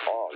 fog.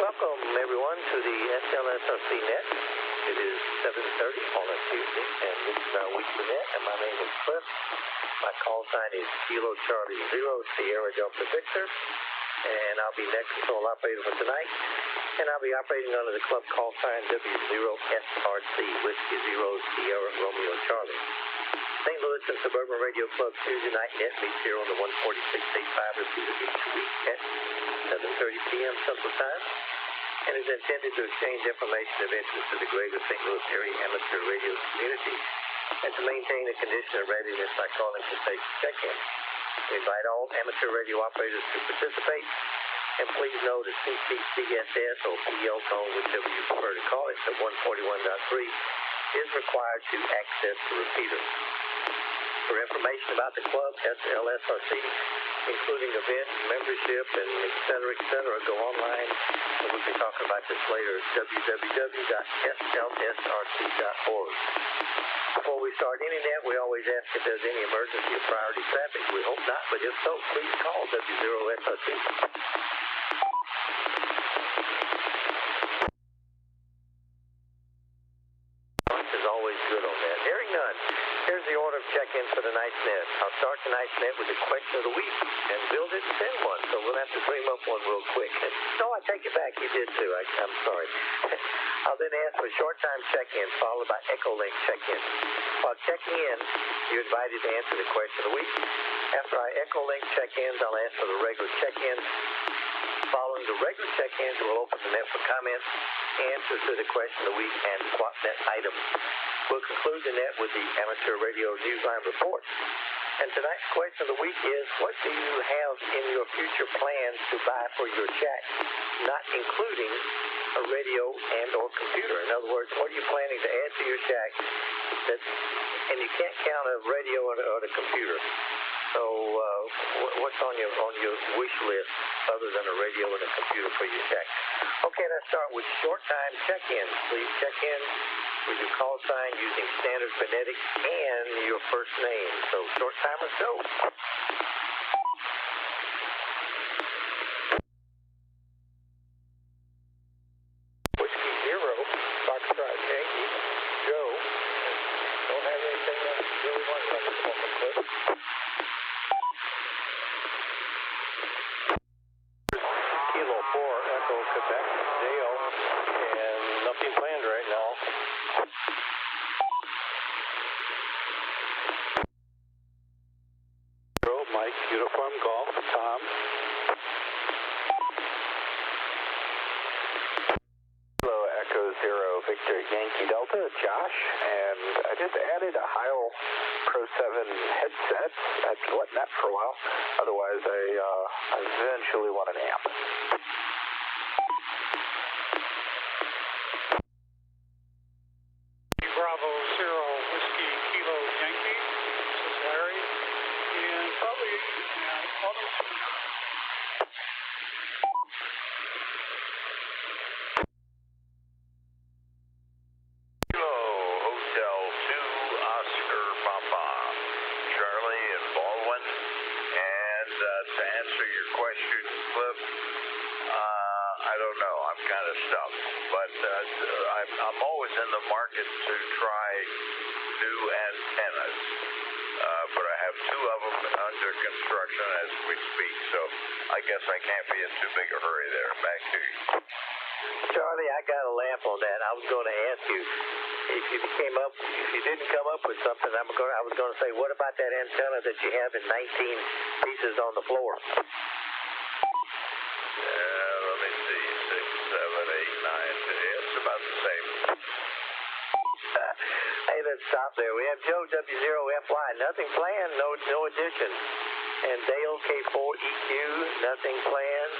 Welcome, everyone, to the SLSRC Net. It is 7:30 on a Tuesday, and this is our weekly net, and my name is Cliff. My call sign is Kilo Charlie 0 Sierra Delta Victor, and I'll be next control operator for tonight, and I'll be operating under the club call sign W0SRC, Whiskey 0 Sierra Romeo Charlie. St. Louis and Suburban Radio Club Tuesday night net meets here on the 146.85 receiver each week at 7:30 p.m. Central Time, and is intended to exchange information of interest to the greater St. Louis area amateur radio community. and to maintain a condition of readiness by calling for safe check-in. We invite all amateur radio operators to participate, and please know that CCCSS or PL tone, whichever you prefer to call it, the 141.3, is required to access the repeater. For information about the club, SLSRC, including events, membership, and et cetera, go online. And we'll be talking about this later, www.slsrc.org. Before we start any net, we always ask if there's any emergency or priority traffic. We hope not, but if so, please call W0SRC. Is always good on that. Hearing none, here's the order of check-in for tonight's net. I'll start tonight's net with the question of the week, and Bill didn't send one, so we'll have to dream up one real quick. No, I take it back. You did too. I'm sorry. I'll then ask for short time check-in, followed by echo link check-in. While checking in, you're invited to answer the question of the week. After I echo link check-ins, I'll ask for the regular check-ins. Following the regular check-ins, we'll open the net for comments, answers to the question of the week, and swap net items. We'll conclude the net with the amateur radio newsline report. And tonight's question of the week is, what do you have in your future plans to buy for your shack, not including a radio and or computer? In other words, what are you planning to add to your shack and you can't count a radio or a computer? So what's on your wish list other than a radio and a computer for your shack? Okay, let's start with short time check-in. Please check in with your call sign using standard phonetics and your first name. So short timers go. Whiskey 0, Foxtrot Yankee, Joe. Don't have anything that really wants on this one, Cliff. Kilo 4, Echo, Quebec, Dale, and nothing planned right now. Mike, Uniform Golf, Tom. Hello, Echo 0, Victor, Yankee Delta, Josh, and I just added a Heil Pro 7 headset. I've been letting that for a while. Otherwise, I eventually want an amp. Bravo 0, Whiskey Kilo Yankee. This is Larry. And probably almost. Kilo Hotel 2, Oscar Papa, Charlie and Baldwin. And to answer your question, Cliff, I don't know. I'm kind of stumped, but I'm always in the market to try new antennas. But I have 2 of them under construction as we speak, so I guess I can't be in too big a hurry there. Back to you. Charlie, I got a laugh on that. I was going to ask you if you didn't come up with something. I was going to say, what about that antenna that you have in 19 pieces on the floor? Let me see, 6, 7, 8, 9, 10. It's about the same. Hey, let's stop there. We have Joe W0FY, nothing planned, no addition. And Dale K4EQ, nothing planned.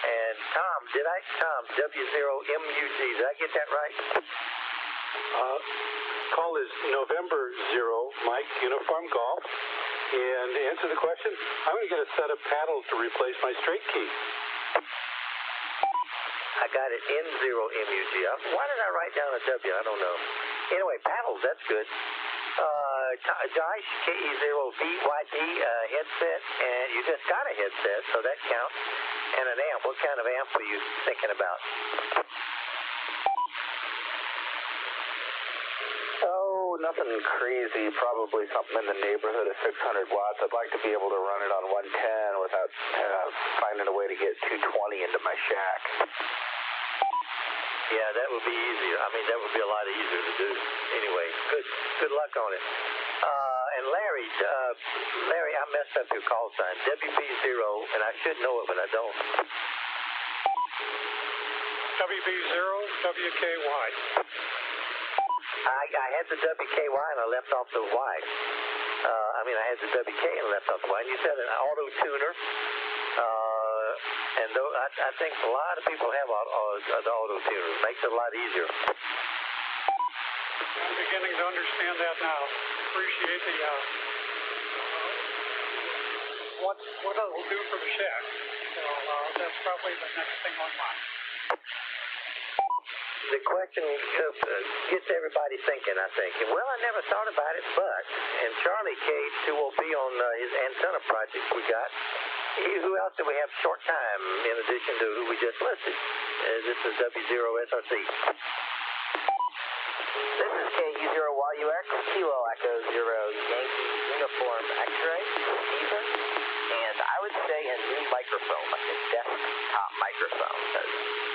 And Tom W0MUG, did I get that right? Call is November 0, Mike, Uniform Golf. And to answer the question, I'm going to get a set of paddles to replace my straight key. I got it N0MUG. Why did I write down a W? I don't know. Anyway, paddles, that's good. Josh, KE0VYD headset, and you just got a headset, so that counts. And an amp. What kind of amp are you thinking about? Oh, nothing crazy. Probably something in the neighborhood of 600 watts. I'd like to be able to run it on 110 without finding a way to get 220 into my shack. Yeah, that would be easier. I mean, that would be a lot easier to do. Anyway, good luck on it. And Larry, I messed up your call sign. WB0, and I should know it, but I don't. WB0, WKY. I had the WKY and I left off the Y. I had the WK and left off the Y. And you said an auto tuner. And I think a lot of people have the auto tuner. Makes it a lot easier. I'm beginning to understand that now. Appreciate the what it will do for the shack. So that's probably the next thing on mine. The question gets everybody thinking, I think. Well, I never thought about it, but, and Charlie Cage, who will be on his antenna project we got, who else do we have short time in addition to who we just listed? This is W0SRC. This is KE0YUX, Kilo Echo 0 Yankee Uniform X-Ray, Steven. And I would say a new microphone, like a desktop microphone, because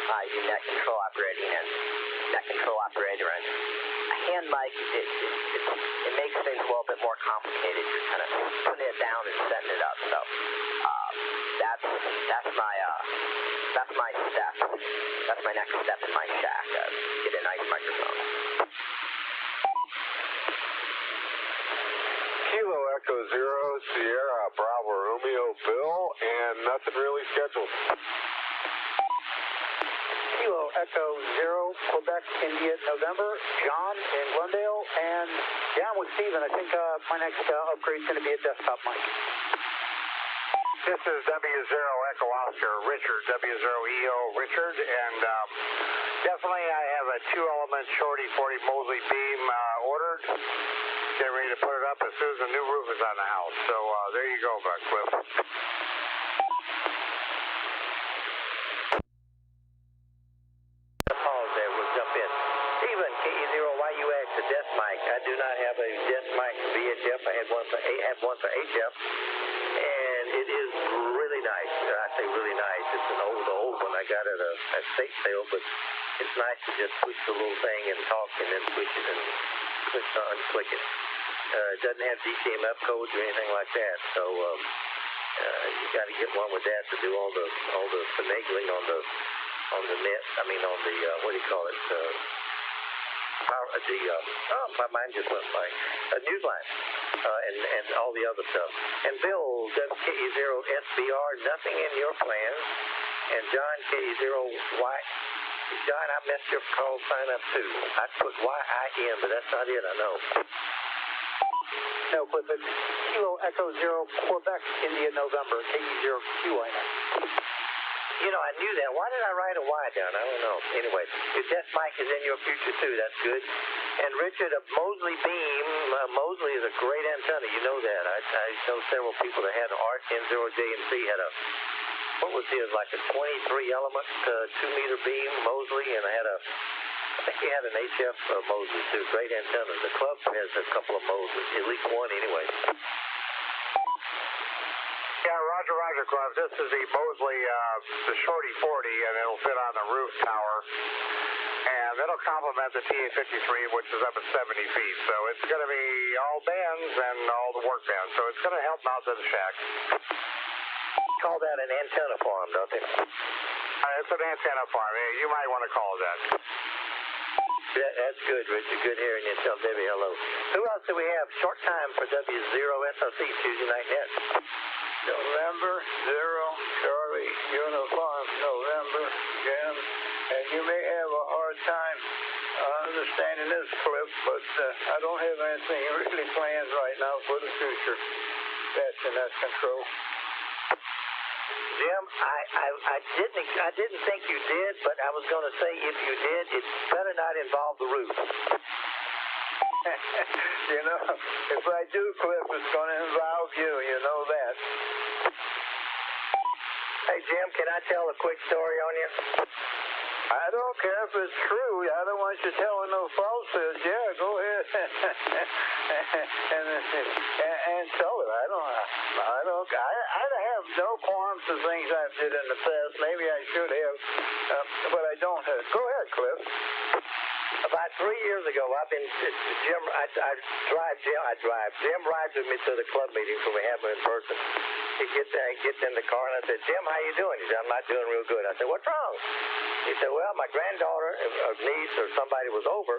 I do net control operator and a hand mic, it makes things a little bit more complicated. You're kind of putting it down and setting it up. So that's my step. That's my next step in my shack. Get a nice microphone. Kilo Echo 0 Sierra Bravo Romeo Bill, and nothing really scheduled. Kilo Echo 0 Quebec India November. John in Glendale, and yeah, I'm with Steven. I think my next upgrade is going to be a desktop mic. This is W0 Echo Oscar Richard, W0EO Richard, and definitely I have a 2-element Shorty 40 Mosley beam ordered. Get ready to put it up as soon as the new roof is on the house. So there you go, Cliff. Pause there, we'll jump in. Steven, KE0YUX, a desk mic. I do not have a desk mic VHF. I had one for HF. And it is really nice. I say really nice. It's an old one I got at a estate sale, but it's nice to just push the little thing and talk and then push it and unclick it. It doesn't have DCMF codes or anything like that, so you got to get one with that to do all the finagling on the net. On the what do you call it? My mind just went blank. Newsline. And all the other stuff. And Bill, WKE0SBR, nothing in your plans. And John, KE0Y. John, I messed your call sign up too. I put YIN, but that's not it, I know. No, but it's Kilo Echo 0 Quebec India November, KE0QI. I knew that. Why did I write a Y down? I don't know. Anyway, your desk mic is in your future too. That's good. And Richard, a Mosley beam. Mosley is a great antenna. You know that. I know several people that had an ART N0JMC had a, what was his, like a 23-element 2-meter beam Mosley, and I think he had an HF Mosley too. Great antenna. The club has a couple of Mosleys, at least one anyway. Yeah, Roger, Cliff. This is the Mosley, the Shorty 40, and it'll fit on the roof tower. And that'll complement the TA53, which is up at 70 feet. So it's going to be all bands and all the work bands. So it's going to help out to the shack. Call that an antenna farm, don't they? It's an antenna farm. You might want to call it that. That's good, Richard. Good hearing you. Tell Debbie hello. Who else do we have? Short time for W0SRC Tuesday Night Net. November 0 Charlie Uniform November Jim, and you may have a hard time understanding this, Cliff, but I don't have anything really planned right now for the future. That's in that control. Jim, I didn't think you did, but I was going to say if you did, it better not involve the roof. If I do, Cliff, it's going to involve you. You know that. Hey, Jim, can I tell a quick story on you? I don't care if it's true. I don't want you telling no falsehoods. Yeah, go ahead and tell it. I have no qualms to things I did in the past. Maybe I should have, but I don't have. Go ahead, Cliff. About 3 years ago, I've been Jim. I drive. Jim rides with me to the club meetings when we have them in person. he gets in the car, and I said, Jim, how you doing? He said, I'm not doing real good. I said, what's wrong? He said, well, my granddaughter, or niece, or somebody was over,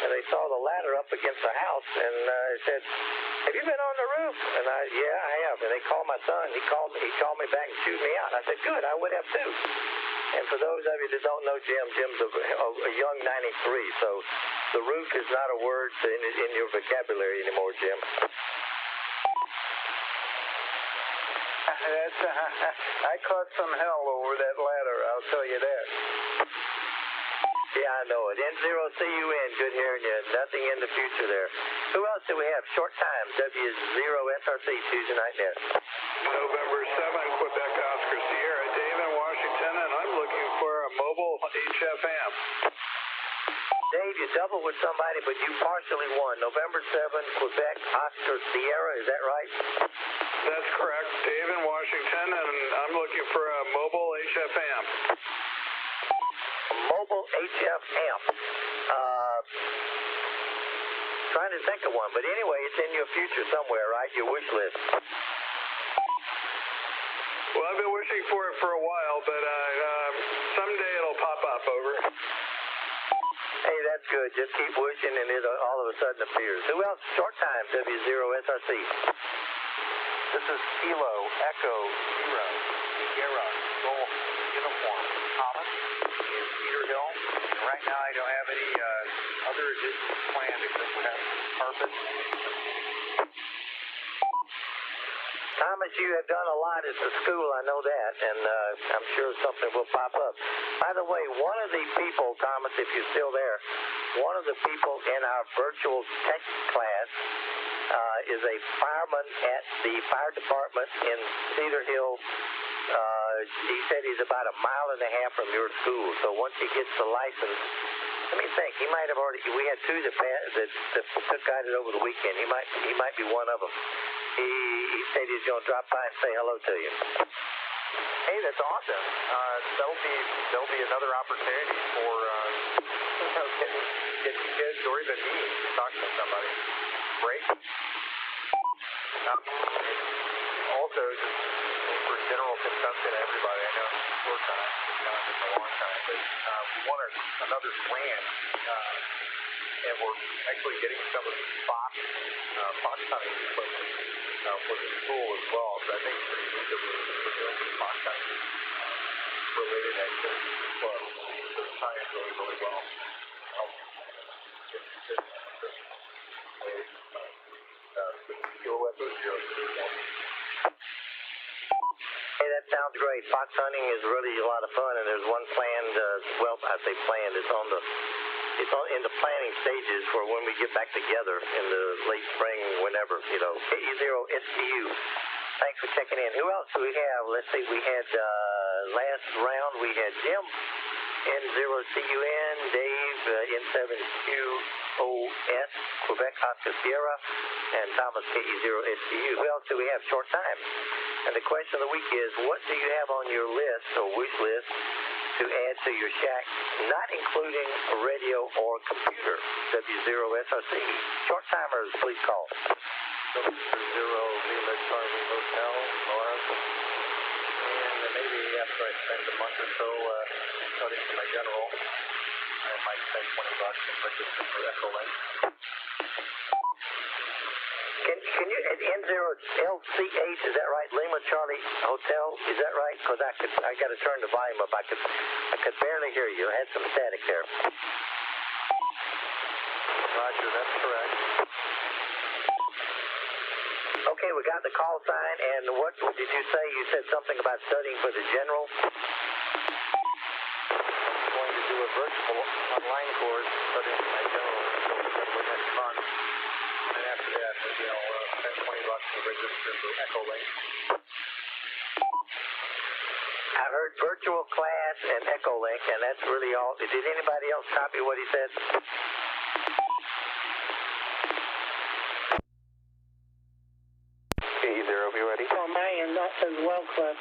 and they saw the ladder up against the house, and he said, have you been on the roof? And yeah, I have. And they called my son. He called me back and chewed me out. I said, good, I would have too. And for those of you that don't know Jim's a young 93, so the roof is not a word in your vocabulary anymore, Jim. I caught some hell over that ladder, I'll tell you that. Yeah, I know it. N0CUN, good hearing you. Nothing in the future there. Who else do we have? Short time, W0SRC Tuesday night net. November 7, Quebec Oscar Sierra, Dave in Washington, and I'm looking for a mobile HFM. Dave, you doubled with somebody, but you partially won. November 7, Quebec Oscar Sierra, is that right? That's correct. Dave in Washington, and I'm looking for a mobile HFM. Mobile HFM. Trying to think of one, but anyway, it's in your future somewhere, right? Your wish list. Well, I've been wishing for it for a while, but someday it'll pop up. Over. Hey, that's good. Just keep wishing, and it all of a sudden appears. Who else? Short time, W0SRC. This is Kilo Echo 0 Sierra Golf Uniform Thomas in Cedar Hill. And right now I don't have any other additions planned except for having carpet. Thomas, you have done a lot at the school, I know that, and I'm sure something will pop up. By the way, one of the people, Thomas, if you're still there, one of the people in our virtual tech class is a fireman at the fire department in Cedar Hill. He said he's about a mile and a half from your school, so once he gets the license, let me think, he might have already, we had two that got it over the weekend. He might be one of them. He said he's going to drop by and say hello to you. Hey, that's awesome. There'll be another opportunity for getting kids or even me talking to somebody. Great. Also, just for general consumption, everybody, I know it's short time, it's not just a long time, but we want another plan, and we're actually getting some of the fox hunting equipment for the school as well. So I think it's pretty good that we're doing some fox hunting related activities as well. So it's tying really, really well. Hey, that sounds great. Fox hunting is really a lot of fun, and there's one planned. Well, I say planned. It's in the planning stages for when we get back together in the late spring, whenever. KE0STU. Thanks for checking in. Who else do we have? Let's see. We had last round. We had Jim N0CUN, Dave N7QOS, Quebec Oscar Sierra, and Thomas KE0STU. Who else do we have? Short time. And the question of the week is, what do you have on your list or wish list to add to your shack, not including a radio or computer? W0SRC. Short timers, please call. W0 Lima Charlie Hotel, Lawrence. And maybe after I spend a month or so studying for my general, I might spend $20 and register for Echolink. Can you, at N0LCH, is that right? Lima Charlie Hotel, is that right? Because I got to turn the volume up. I could barely hear you. I had some static there. Roger, that's correct. Okay, we got the call sign, and what did you say? You said something about studying for the general? I'm going to do a virtual online course studying for my general next month. And after that, maybe I'll spend $20 to register for Echolink. I heard virtual class and Echolink, and that's really all. Did anybody else copy what he said? KE0, be ready. On my end as well, Cliff.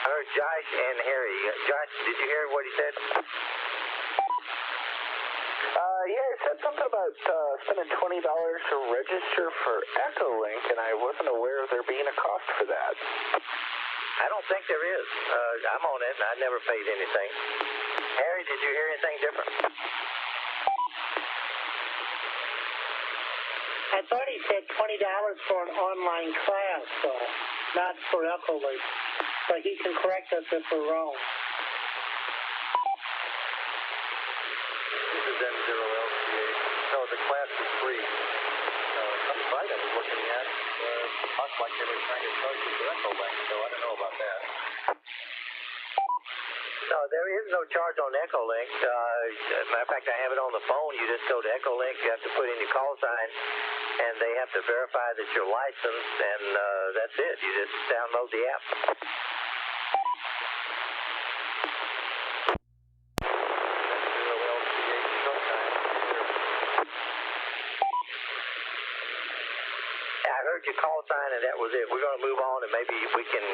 I heard Josh and Harry. Josh, did you hear what he said? Yeah, it said something about spending $20 to register for Echolink, and I wasn't aware of there being a cost for that. I don't think there is. I'm on it, and I never paid anything. Harry, did you hear anything different? I thought he said $20 for an online class, though, not for Echolink. But he can correct us if we're wrong. This is N0LCH. No, the class is free. Some site I was looking at looked like they were trying to charge you for Echolink, so I don't know about that. No, there is no charge on Echolink. Matter of fact, I have it on the phone. You just go to Echolink. You have to put in your call sign, and they have to verify that you're licensed, and that's it. You just download the app. I heard your call sign, and that was it. We're going to move on, and maybe we can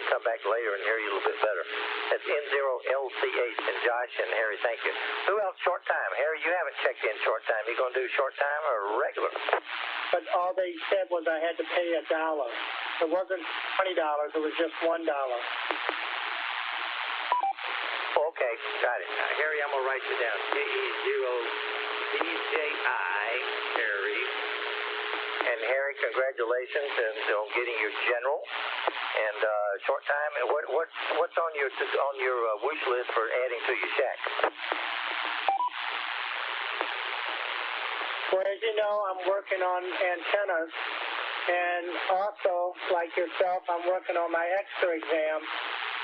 come back later and hear you a little bit better. That's N0LCH, and Josh and Harry, thank you. Who else short time? Harry, you haven't checked in short time. You going to do short time or regular? But all they said was I had to pay $1. It wasn't $20. It was just $1. Okay, got it. Harry, I'm going to write you down. KE0BJI, Harry. And Harry, congratulations on getting your general and short time. And what's on your wish list for adding to your shack? Well, as you know, I'm working on antennas, and also, like yourself, I'm working on my extra exam.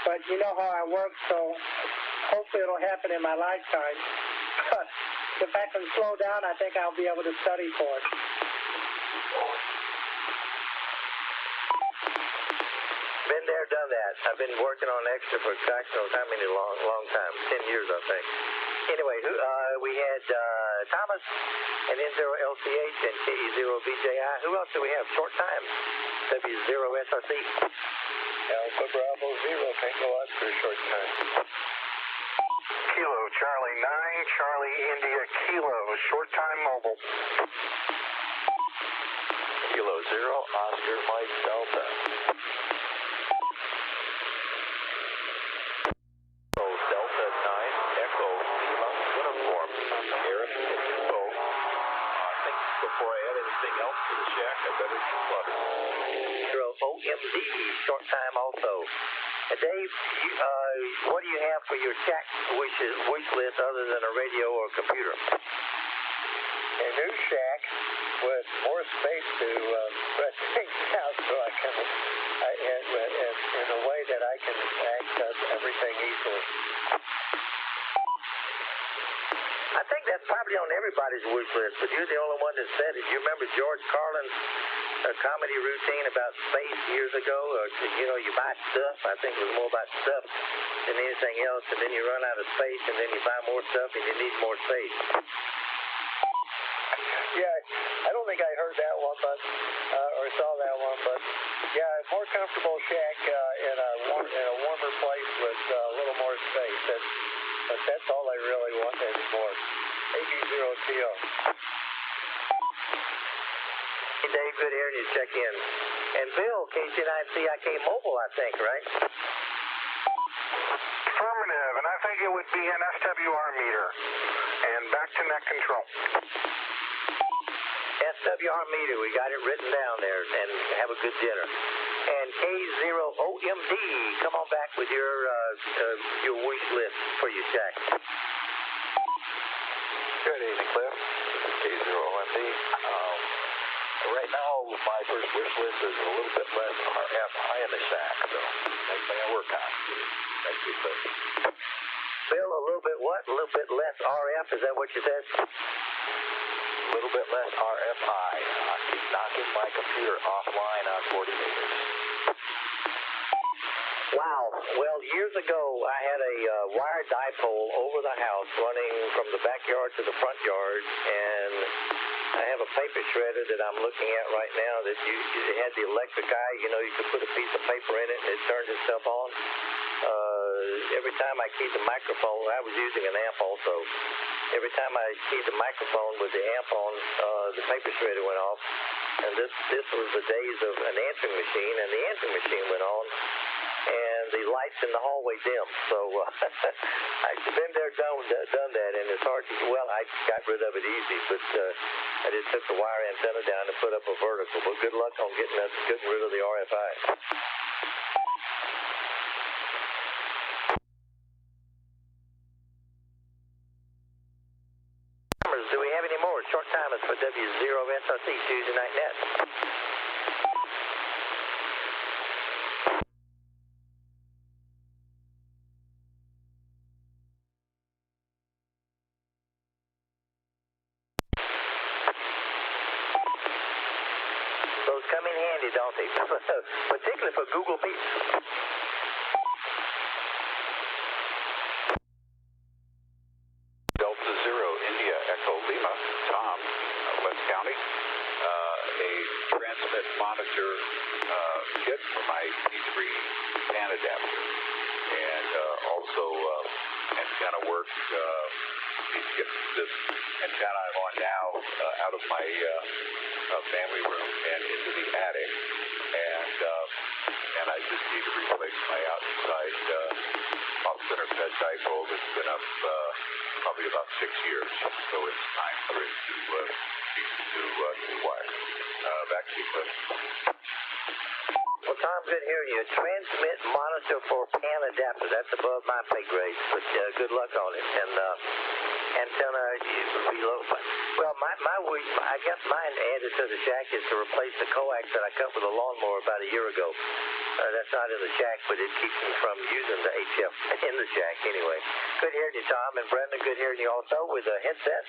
But you know how I work, so hopefully it'll happen in my lifetime. But if I can slow down, I think I'll be able to study for it. Been there, done that. I've been working on extra for gosh knows how many long time, 10 years I think. Anyway, we had Thomas and N0LCH and KE0BJI. Who else do we have? Short time. W0SRC. Alpha Bravo 0, Tango Oscar, short time. Kilo Charlie 9, Charlie India Kilo, short time mobile. Kilo 0, Oscar Mike Delta. Delta 9, Echo Lima, uniform. Harris, info. I think before I add anything else to the shack, I better declutter. OMD, short time also. And Dave, what do you have for your shack wish list other than a radio or computer? A new shack with more space to spread things out so I can, in a way that I can access everything easily. I think that's probably on everybody's wish list, but you're the only one that said it. You remember George Carlin's comedy routine about space years ago? You buy stuff. I think it was more about stuff than anything else, and then you run out of space, and then you buy more stuff, and you need more space. Yeah, I don't think I heard that one, but or saw that one, but yeah, a more comfortable shack in a warmer place with a little more space. But that's all I really want anymore. AB0TO. Hey, Dave, good hearing you. Check in. And Bill, KC9CIK Mobile, I think, right? Affirmative, and I think it would be an SWR meter. And back to net control. SWR meter, we got it written down there, and have a good dinner. And K0OMD, come on back with your wish list for your shack. Good evening, Cliff. This is K0OMD. Right now, my first wish list is a little bit less RFI in the shack, so that's what I work on. Thank you, Cliff. Bill, a little bit what? A little bit less RF, is that what you said? A little bit less RFI. I keep knocking my computer offline on 40 meters. Wow. Well, years ago, I had a wire dipole over the house running from the backyard to the front yard, and I have a paper shredder that I'm looking at right now that it had the electric eye. You could put a piece of paper in it, and it turned itself on. every time I keyed the microphone, I was using an amp also. Every time I keyed the microphone with the amp on, the paper shredder went off. And this was the days of an answering machine, and the answering machine went on, and the lights in the hallway dimmed. So I've been there, done that, and it's hard to. Well, I got rid of it easy, but I just took the wire antenna down and put up a vertical. But good luck on getting rid of the RFI. Do we have any more short timers for W0SRC Tuesday Night Net? Those come in handy, don't they? Particularly for Google Meets. Delta Zero India Echo Lima, Tom, West County. A transmit monitor kit for my D3 fan adapter, and also antenna work. Need to get this antenna I'm on now out of my family room and into the attic, and I just need to replace my outside off-center fed dipole that's been up probably about 6 years, so it's time for it to wire. Back to you, Cliff. Well, Tom, good hearing you. Transmit monitor for pan adapter. That's above my pay grade, but good luck on it. And antenna reload. Well, I guess mine added to the shack is to replace the coax that I cut with a lawnmower about a year ago. That's not in the shack, but it keeps me from using the HF in the shack anyway. Good hearing you, Tom. And Brendan, good hearing you also with a headset.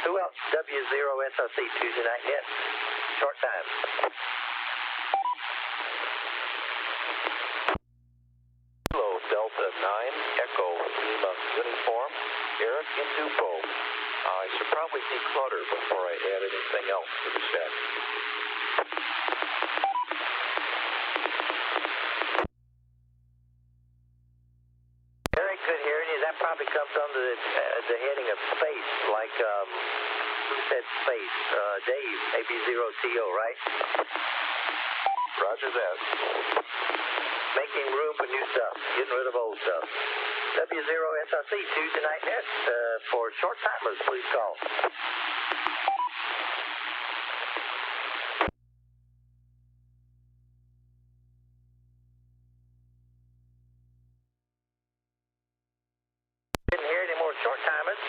Who else? W0SRC Tuesday Night Net. Short time. Hello, Delta 9, Echo Lima Uniform, Eric in Dupo. I should probably declutter before I add anything else to the shack. Eric, good hearing you. That probably comes under the heading of space, like, who said space? Dave, AB0TO, right? Roger that. Making room for new stuff, getting rid of old stuff. W0SRC Tuesday Night Net. For short timers, please call. Didn't hear any more short timers,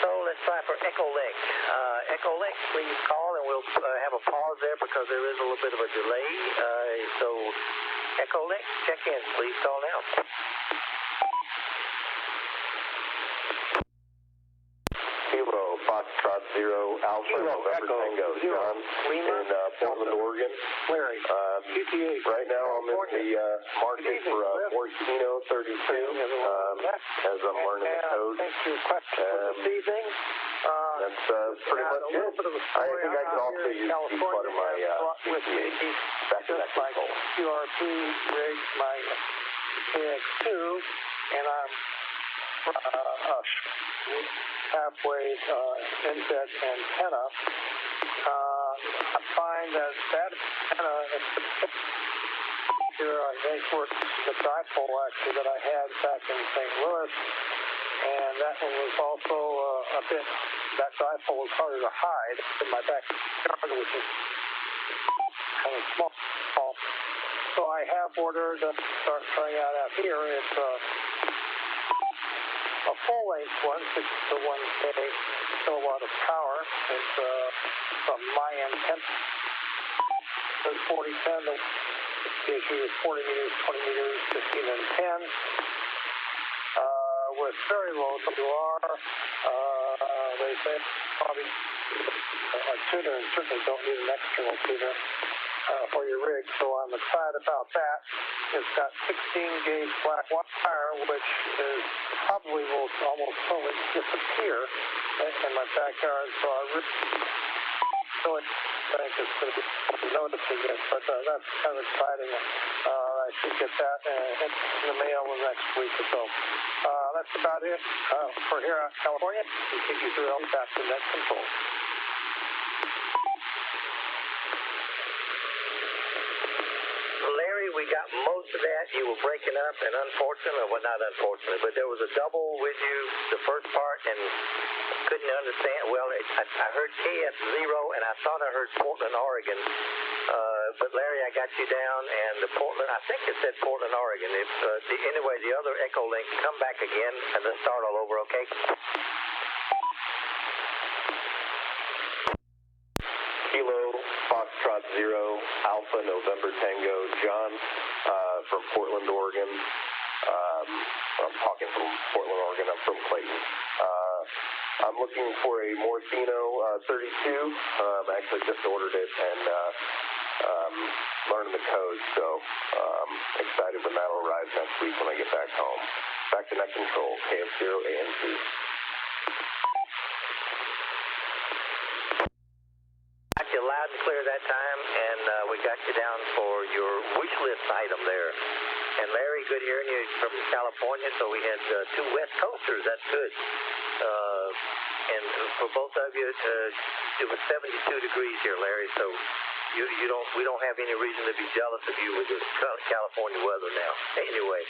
so let's try for Echo Link. Echo Link, please call, and we'll have a pause there because there is a little bit of a delay. So Echo Link, check in. Please call now. Kilo, Foxtrot 0, Alpha, November Tango, John in Portland, Oregon. Larry, Right now I'm in the market for Orkino 32 as I'm learning the code. thank you. Question for this evening. That's pretty much it. I think I can also use declutter my CCH back in that control. QRP rigged my KX2, and I'm halfway inset antenna. I find that antenna here, I think, worked the dipole actually that I had back in St. Louis, and that one was also a bit. That dipole was harder to hide in my backyard, which is kind of small. So I have ordered to start trying out here. It's a full-length one, 6 to 1K kilowatt of power. It's from my antenna. It's 4010. The issue is 40 meters, 20 meters, 15 and 10. With very low WR. They say probably a tuner, and certainly don't need an external tuner for your rig. So I'm excited about that. It's got 16 gauge black wire, which is probably will almost totally disappear in my backyard. So I really think it's going to be noticing it, but that's kind of exciting. I should get that in the mail in the next week or so. That's about it for here in California. We take you through back to net control. Larry, we got most of that. You were breaking up, and unfortunately, well, not unfortunately, but there was a double with you, the first part, and couldn't understand. Well, I heard KF0, and I thought I heard Portland, Oregon. But Larry, I got you down, and the Portland, I think it said Portland, Oregon. If anyway, the other echo link, come back again, and let's start all over, okay? Kilo, Foxtrot 0, Alpha, November Tango, John from Portland, Oregon. I'm talking from Portland, Oregon. I'm from Clayton. I'm looking for a Morfino 32. Actually just ordered it and learning the code, so excited when that'll arrive next week when I get back home. Back to net control, KF0 ANC. Got you loud and clear that time, and we got you down for your wish list item there. And Larry, good hearing you from California, so we had two West Coasters. That's good. And for both of you, it was 72 degrees here, Larry, so we don't have any reason to be jealous of you with this California weather now. Anyway,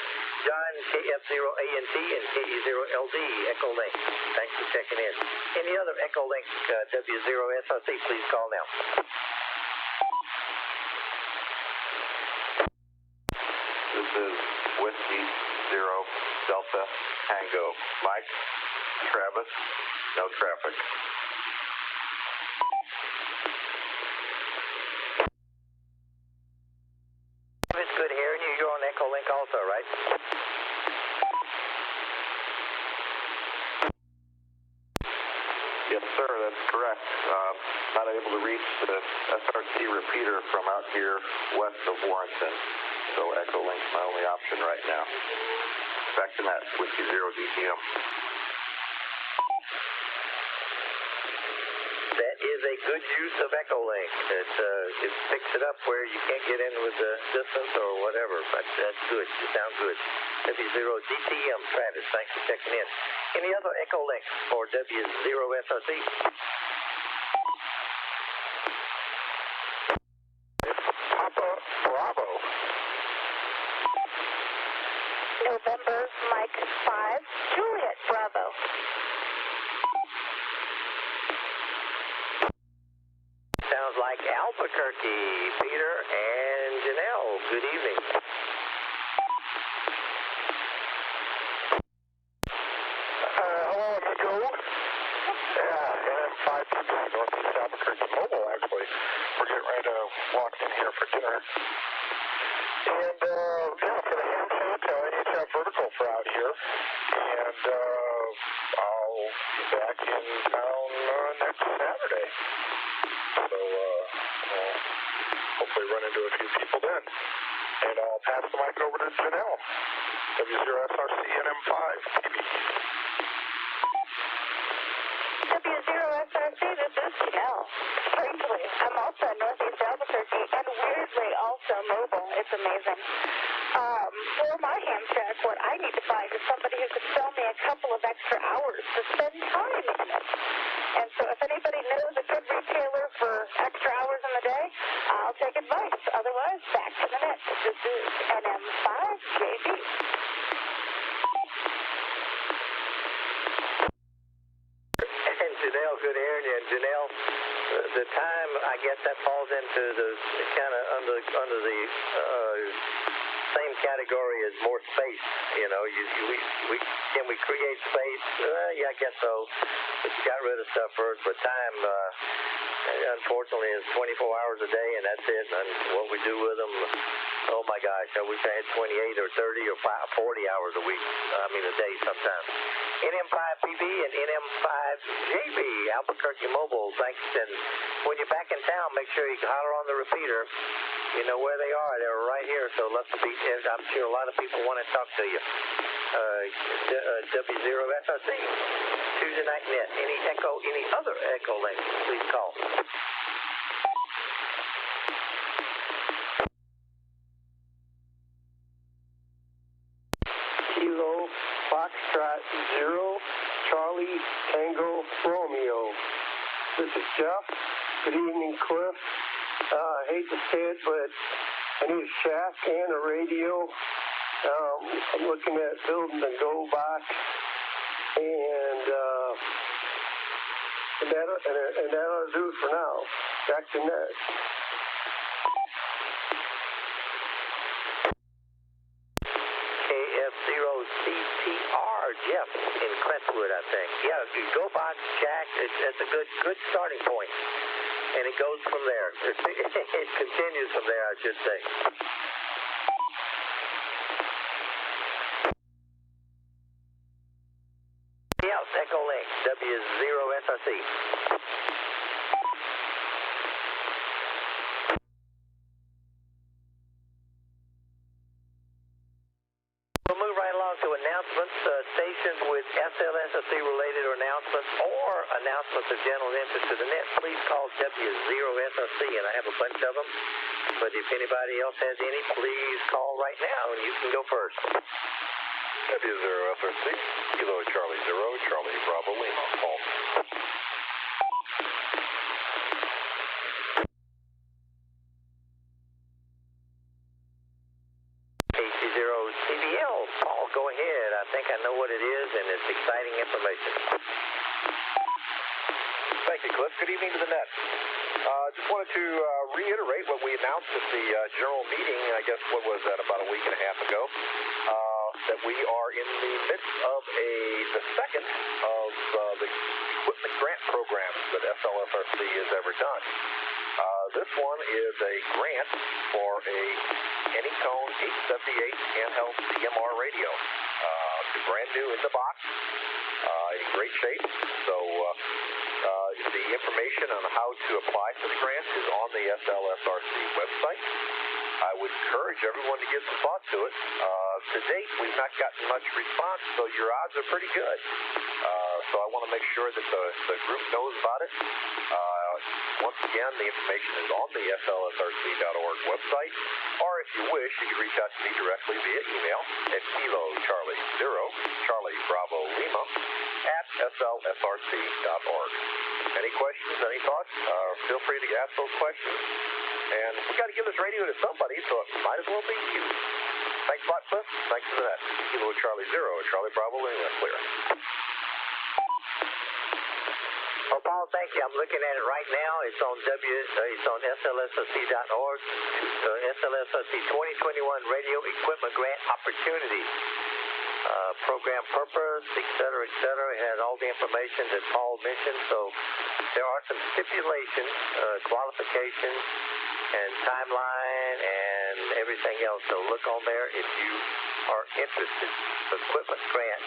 John, KF0ANT and KE0LD, Echo Link. Thanks for checking in. Any other Echo Link W0SRC, please call now. This is Whiskey 0 Delta Tango. Mike, Travis, no traffic. It's good hearing you. You're on Echo Link also, right? Yes, sir, that's correct. Not able to reach the SRC repeater from out here west of Warrenton, so Echo Link's my only option right now. Back to net, Whiskey 0 DTM. That is a good use of Echo Link. It picks it up where you can't get in with the distance or whatever, but that's good. You sound good. W0 DTM, Travis, thanks for checking in. Any other Echo Links for W0SRC? Papa Bravo. November, Mike 5, Juliet Bravo. Sounds like Albuquerque, Peter and Janelle. Good evening. Hello, amigo. Yeah, NM5 Northeast Albuquerque Mobile, actually. We're getting ready to walk in here for dinner. And, yeah, for the ham shake, I need to have vertical for out here. And, I'll be back in town next Saturday. So, I'll hopefully run into a few people then. And I'll pass the mic over to Janelle, W0SRC NM5 TV. W0SRC, this is Janelle. Strangely, I'm also in Northeast Albuquerque and weirdly also mobile. It's amazing. For my ham shack, what I need to find is somebody who could sell me a couple of extra hours to spend time in it. And so if anybody knows a good retailer for extra hours in the day, I'll take advice. Otherwise, back to the net. This is NM5JB. And Janelle, good hearing you. And Janelle, the time, I guess that falls into the kind of under the same category as more space. You know, can we create space? Yeah, I guess so. But you got rid of stuff first. But time, unfortunately, is 24 hours a day, and that's it. And what we do with them, oh my gosh, I wish I had 28 or 30 or 40 hours a week. I mean, a day sometimes. NM5PB and NM5JB, Albuquerque Mobile. Thanks. And when you're back in town, make sure you holler on the repeater. You know where they are. They're right here. So love to be. I'm sure a lot of people want to talk to you. W0SRC, Tuesday Night Net. Any other Echo Link, please call. Kilo Foxtrot 0 Charlie Tango Romeo. This is Jeff. Good evening, Cliff. I hate to say it, but I need a shack and a radio. I'm looking at building a Go box, and that'll do for now. Back to net. KF0CTR, Jeff, in Crestwood, I think. Yeah, Go box, shack, that's a good starting point. And it goes from there. It continues from there, I should say. Yeah, Echo Link, W0SRC. We'll move right along to announcements. Stations with SLSRC related announcements or announcements of general interest to the net, please call W0SRC, and I have a bunch of them. But if anybody else has any, please call right now, and you can go first. W0SRC, Kilo Charlie 0, Charlie Bravo Lima, call. KC0CBL, Paul, go ahead. I think I know what it is, and it's exciting information. Thank you, Cliff. Good evening to the net. Just wanted to reiterate what we announced at the general meeting, I guess, what was that, about a week and a half ago, that we are in the midst of the second of the equipment grant programs that SLSRC has ever done. This one is a grant for a Anytone 878 handheld CMR radio. It's brand new in the box, in great shape. So the information on how to apply for the grant is on the SLSRC website. I would encourage everyone to give some thought to it. To date, we've not gotten much response, so your odds are pretty good. So I want to make sure that the group knows about it. Once again, the information is on the SLSRC.org website, or if you wish, you can reach out to me directly via email at Kilo Charlie 0, Charlie Bravo Lima, at SLSRC.org. Any questions, any thoughts? Feel free to ask those questions. And we got to give this radio to somebody, so it might as well be you. Thanks a lot, Cliff. Thanks for that. Kilo Charlie 0, Charlie Bravo Lima, clear. Well, Paul, thank you. I'm looking at it right now. It's on SLSRC.org. SLSRC 2021 Radio Equipment Grant Opportunity. Program purpose, et cetera, it has all the information that Paul mentioned. So there are some stipulations, qualifications, and timeline, and everything else. So look on there if you are interested. Equipment grant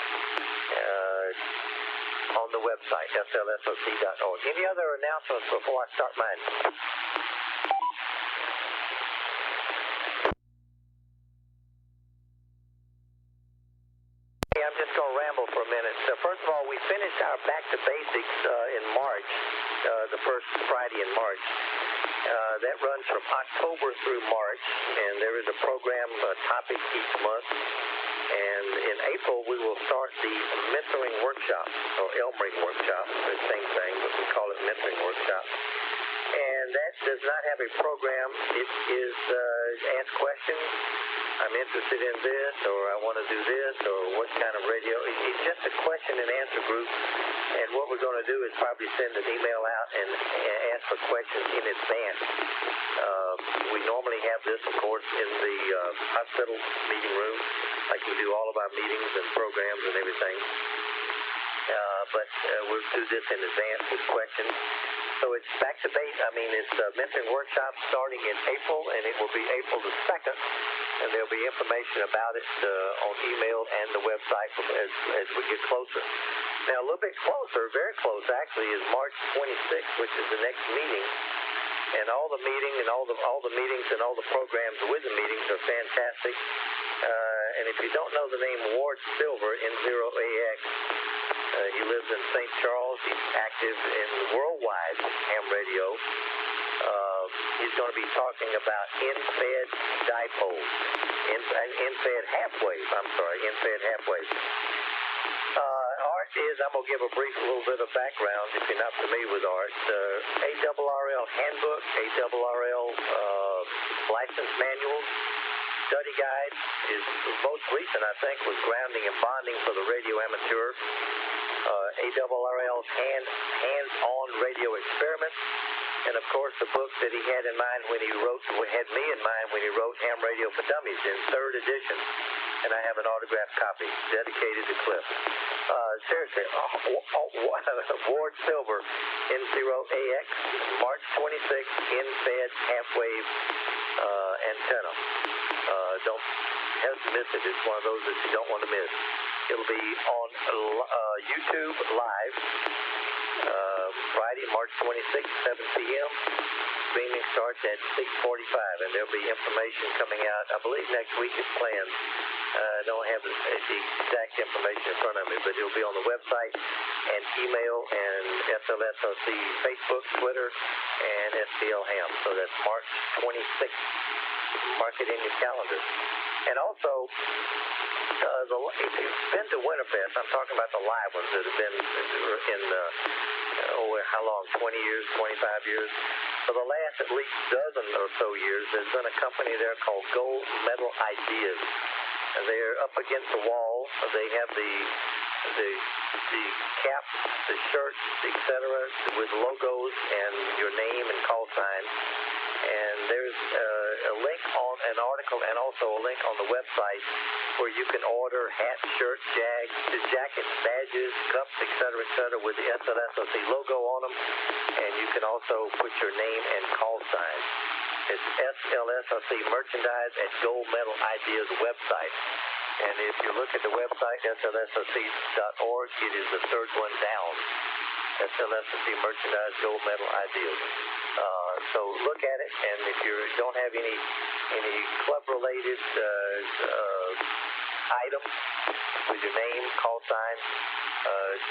on the website, SLSRC.org. Any other announcements before I start mine? I'm just going to ramble for a minute. So first of all, we finished our Back to Basics in March, the first Friday in March. That runs from October through March, and there is a program topic each month. And in April, we will start the mentoring workshop, or Elmering workshop, the same thing, but we call it mentoring workshop. And that does not have a program. It is ask questions. I'm interested in this, or I want to do this, or what kind of radio. It's just a question and answer group. And what we're going to do is probably send an email out and ask for questions in advance. We normally have this, of course, in the hospital meeting room, like we do all of our meetings and programs and everything. But we'll do this in advance with questions. So it's back to base. I mean, it's a mentoring workshop starting in April, and it will be April the 2nd. And there'll be information about it on email and the website as we get closer. Now, a little bit closer, very close actually, is March 26th, which is the next meeting. And all the meeting and all the meetings and all the programs with the meetings are fantastic. And if you don't know the name Ward Silver, N0AX, He lives in St. Charles. He's active in worldwide ham radio. He's going to be talking about in-fed dipoles, in-fed half-wave. Art is, I'm going to give a brief little bit of background if you're not familiar with Art. ARRL Handbook, ARRL License Manuals, Study Guide. His most recent, I think, was Grounding and Bonding for the Radio Amateur. ARRL's Hands-On Radio Experiments. And, of course, the book that he had in mind when he wrote, had me in mind when he wrote Ham Radio for Dummies in 3rd edition. And I have an autographed copy dedicated to Cliff. Seriously, Ward Silver, N0AX, March 26th, in-fed half-wave antenna. Don't have to miss it. It's one of those that you don't want to miss. It'll be on YouTube Live. Friday, March 26th, 7 p.m. Streaming starts at 6:45, and there'll be information coming out. I believe next week is planned. I don't have the exact information in front of me, but it'll be on the website and email and SLSRC Facebook, Twitter, and STL Ham. So that's March 26th. Mark it in your calendar. And also, if you've been to Winterfest, I'm talking about the live ones that have been in, how long, 20 years, 25 years? For the last at least dozen or so years, there's been a company there called Gold Medal Ideas. And they're up against the wall. They have the caps, the shirts, etc., with logos and your name and call sign. And there's a link on an article and also a link on the website where you can order hats, shirts, jackets, badges, cups, etc., with the SLSRC logo on them. And you can also put your name and call sign. It's SLSRC Merchandise at Gold Medal Ideas website. And if you look at the website, slsrc.org, it is the third one down. SLSRC Merchandise Gold Medal Ideas. So look at it, and if you don't have any club-related items with your name, call sign,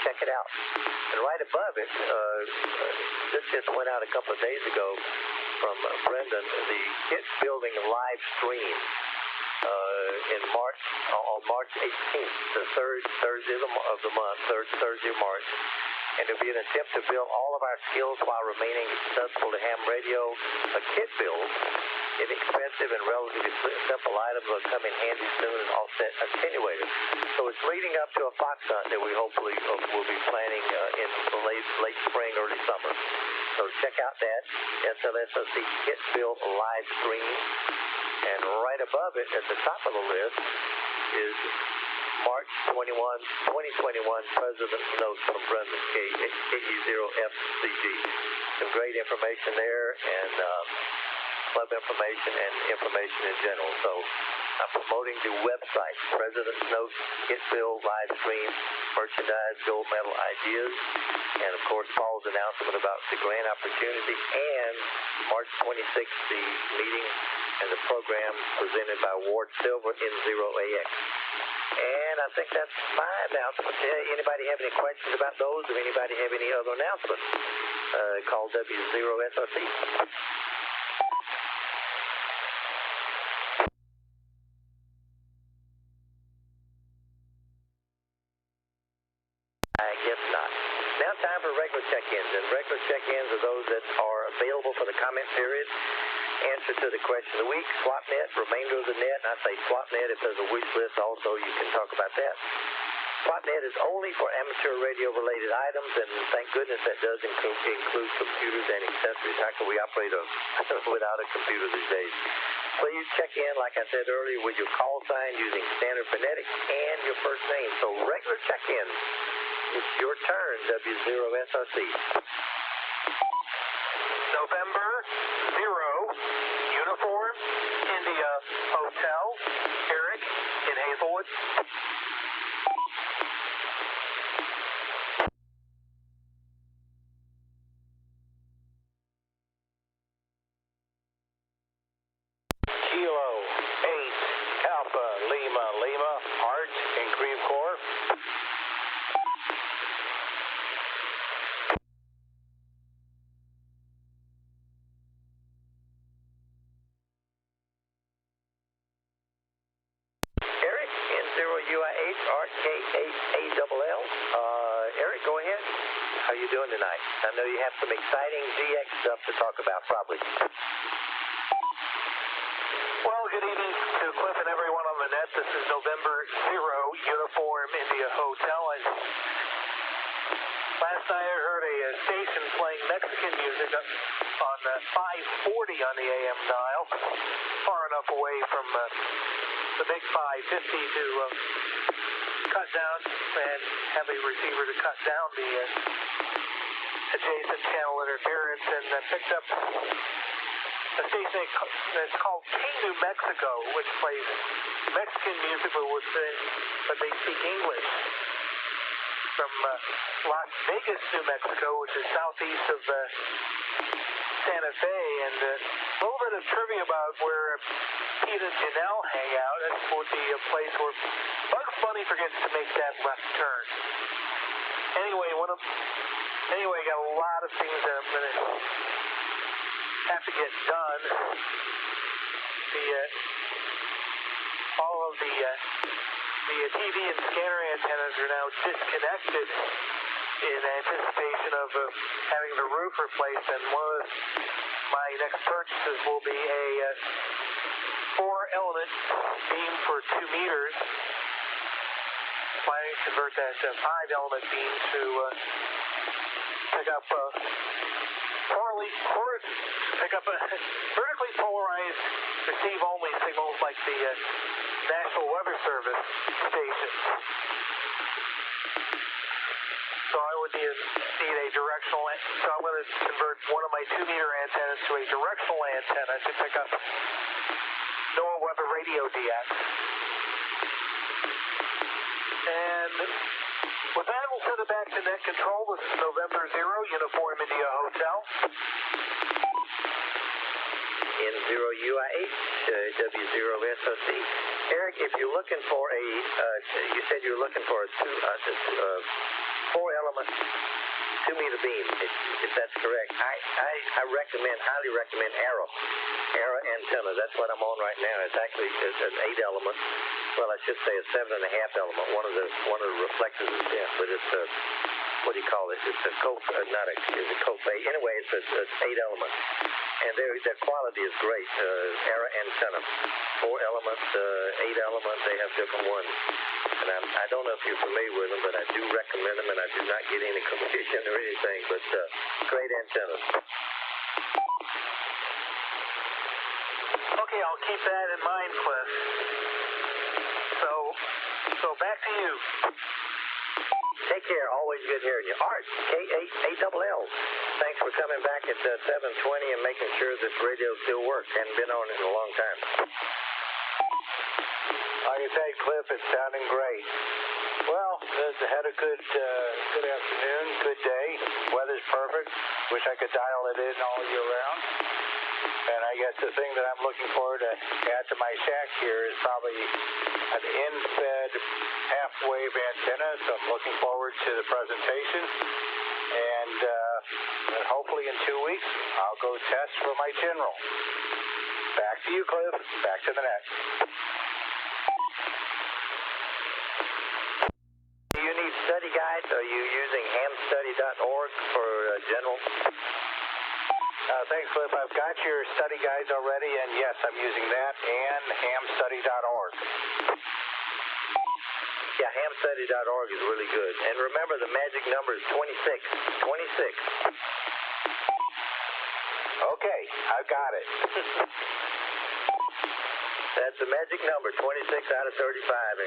check it out. And right above it, this just went out a couple of days ago from Brendan, the Kids Building live stream on March 18th, the third Thursday of the month, third Thursday of March. And it'll be an attempt to build all of our skills while remaining accessible to ham radio. A kit build, inexpensive and relatively simple items will come in handy soon and offset attenuators. So it's leading up to a fox hunt that we hopefully will be planning in late spring, early summer. So check out that SLSRC Kit Build live stream. And right above it, at the top of the list, is March 2021 President's Notes from Brendan, KE0FCG. Some great information there, and club information and information in general. So I'm promoting the website, President's Notes, Kit Build, live stream, merchandise, gold medal ideas, and of course Paul's announcement about the grant opportunity, and March 26th, the meeting and the program presented by Ward Silver in N0AX. And I think that's my announcement. Anybody have any questions about those, or anybody have any other announcements? Call W0SRC. I guess not. Now time for regular check-ins. And regular check-ins are those that are available for the comment period. Answer to the question of the week, SwapNet, remainder of the net. And I say SwapNet if there's a wish list also, you can talk about that. SwapNet is only for amateur radio-related items, and thank goodness that does include computers and accessories. How can we operate without a computer these days? Please check in, like I said earlier, with your call sign using standard phonetics and your first name. So regular check-in. It's your turn, W0SRC. November 0, Uniform, India, Hotel, Eric in Hazelwood. Kilo 8, Alpha, Lima, Art in Creve Coeur. you doing tonight? I know you have some exciting GX stuff to talk about, probably. Well, good evening to Cliff and everyone on the net. This is November 0, Uniform India Hotel. Last night I heard a station playing Mexican music on 540 on the AM dial, far enough away from the big 550 to cut down and have a receiver to cut down the adjacent channel interference, and picked up a station that's called King, New Mexico, which plays Mexican music, but they speak English, from Las Vegas, New Mexico, which is southeast of Santa Fe. And a little bit of trivia about where Pete and Janelle hang out. That would be a place where Bugs Bunny forgets to make that left turn. Anyway, got a lot of things that I'm going to have to get done. All of the TV and scanner antennas are now disconnected in anticipation of having the roof replaced, and one of my next purchases will be a 4-element beam for 2 meters. Planning to convert that 5-element beam to pick up vertically polarized receive-only signals like the National Weather Service stations. So I would need a directional, so I'm going to convert one of my 2-meter antennas to a directional antenna to pick up NOAA Weather Radio DX. And with that, we'll send it back to net control. This is November 0, Uniform India Hotel. N0 UIH, W0SOC. Eric, if you're looking for you said you were looking for a 4-element 2-meter beam, if that's correct. I highly recommend Arrow antenna. That's what I'm on right now. It's actually an 8-element. Well, I should say a 7.5 element. One of the reflectors is deaf, but it's a, what do you call it? It's a Cope. Anyway, it's an 8-element. And their quality is great. Era antenna, 4-element, 8-element. They have different ones. And I don't know if you're familiar with them, but I do recommend them, and I do not get any commission or anything. But great antennas. Okay, I'll keep that in mind, Cliff. So back to you. Take care. Always good hearing you. Art, K8ALL. Thanks for coming back at 7:20 and making sure this radio still works. Hadn't been on it in a long time. Like I say, Cliff, it's sounding great. Well, had a good afternoon, good day. Weather's perfect. Wish I could dial it in all year round. And I guess the thing that I'm looking forward to add to my shack here is probably an in-fed half-wave antenna, so I'm looking forward to the presentation. And hopefully in 2 weeks, I'll go test for my general. Back to you, Cliff. Back to the net. Do you need study guides? Are you using hamstudy.org for general? Thanks, Cliff. I've got your study guides already, and yes, I'm using that and hamstudy.org. Yeah, hamstudy.org is really good. And remember, the magic number is 26. 26. Okay, I've got it. That's the magic number, 26 out of 35.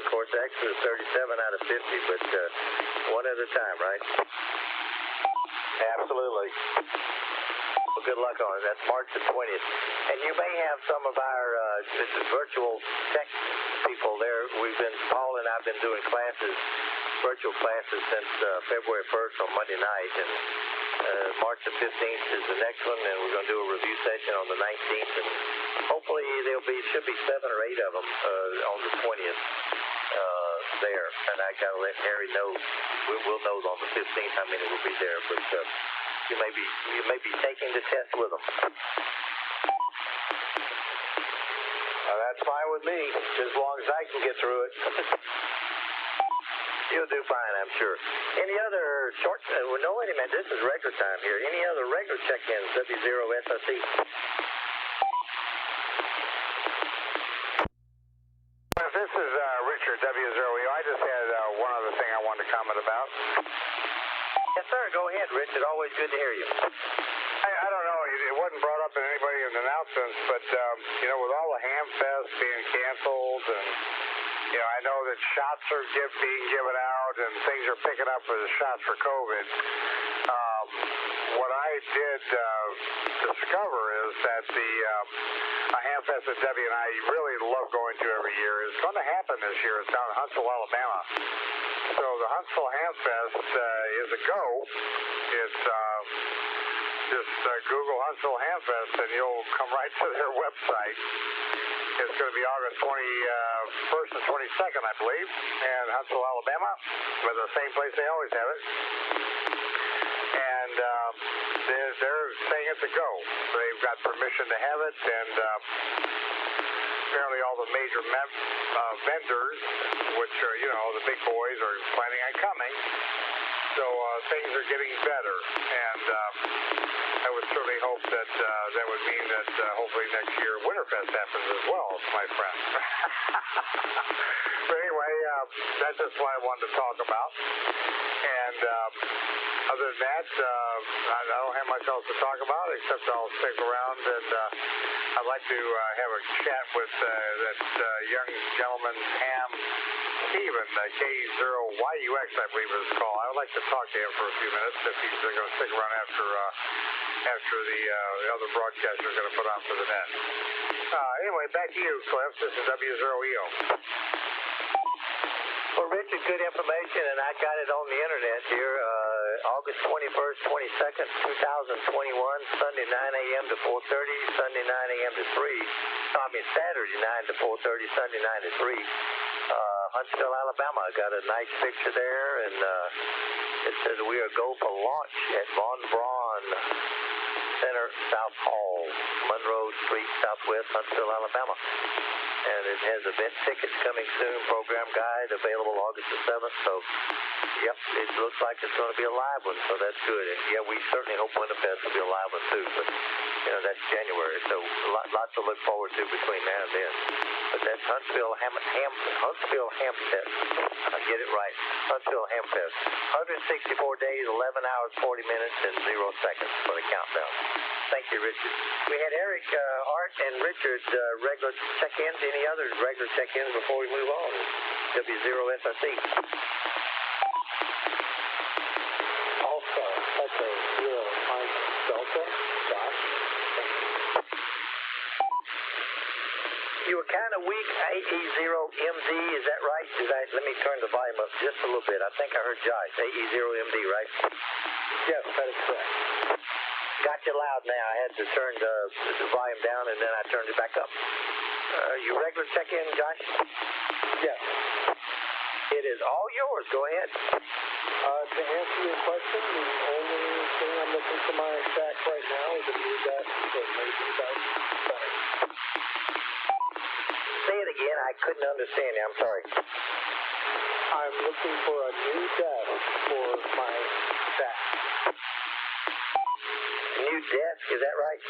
And of course, extra is 37 out of 50, but one at a time, right? Absolutely. Well, good luck on it. That's March the 20th. And you may have some of our virtual tech people there. Paul and I've been doing virtual classes since February 1st on Monday night. And March the 15th is the next one, and we're going to do a review session on the 19th. And hopefully should be 7 or 8 of them on the 20th there. And I got to let Harry know. We'll know on the 15th how many will be there. But you may be taking the test with them. That's fine with me, just as long as I can get through it. You'll do fine, I'm sure. Any other short... no, wait a minute. This is regular time here. Any other regular check-ins, W0SRC? This is Richard, W0EO. I just had one other thing I wanted to comment about. Yes, sir. Go ahead, Richard. Always good to hear you. I don't know. It wasn't brought up in anybody in the announcements, but, with all the Ham Fest being canceled and, I know that shots are being given out and things are picking up for the shots for COVID. What I did discover is that the Ham Fest that Debbie and I really love going to every year is going to happen this year. It's down in Huntsville, Alabama. So the Huntsville Ham Fest is a go. It's just Google Huntsville Ham Fest and you'll come right to their website. It's going to be August 21st and 22nd, I believe, in Huntsville, Alabama, but the same place they always have it. And they're saying it's a go. They've got permission to have it, and apparently all the major vendors, which are, the big boys, are planning on coming. So things are getting better, and I would certainly hope that that would mean that hopefully next year Winterfest happens as well, my friend. But anyway, that's just what I wanted to talk about. And other than that, I don't have much else to talk about, except I'll stick around and I'd like to have a chat with that young gentleman, Ham Steven, K0YUX, I believe is called. I would like to talk to him for a few minutes if he's going to stick around after the other broadcaster is going to put on for the net. Anyway, back to you, Cliff. This is W0EO. Well, Richard, good information, and I got it on the internet here. August 21st, 22nd, 2021, Sunday 9 a.m. to 4:30, Sunday 9 a.m. to 3. Saturday 9 to 4:30, Sunday 9 to 3. Huntsville, Alabama. I got a nice picture there, and it says we are go for launch at Von Braun Center, South Hall, Monroe Street, Southwest, Huntsville, Alabama. And it has event tickets coming soon, program guide available August the 7th. So, yep, it looks like it's going to be a live one, so that's good. And, yeah, we certainly hope Winterfest will be a live one, too. But, that's January, so lots to look forward to between now and then. But that's Huntsville Hamfest. I get it right. Huntsville Hamfest. 164 days, 11 hours, 40 minutes, and 0 seconds for the countdown. Thank you, Richard. We had Eric, Art, and Richard regular check-ins. Any other regular check-ins before we move on? W0SRC. Alpha, Echo, 0, Mike, Delta, Josh. You were kind of weak, AE0MD, is that right? Let me turn the volume up just a little bit. I think I heard Josh, AE0MD, right? Yes, that is correct. Got you loud now. I had to turn the volume down, and then I turned it back up. You regular check-in, Josh? Yes. It is all yours. Go ahead. To answer your question, the only thing I'm looking for my track right now is a new desk for maybe about better. Say it again. I couldn't understand you. I'm sorry. I'm looking for a new desk for my staff. New desk, is that right?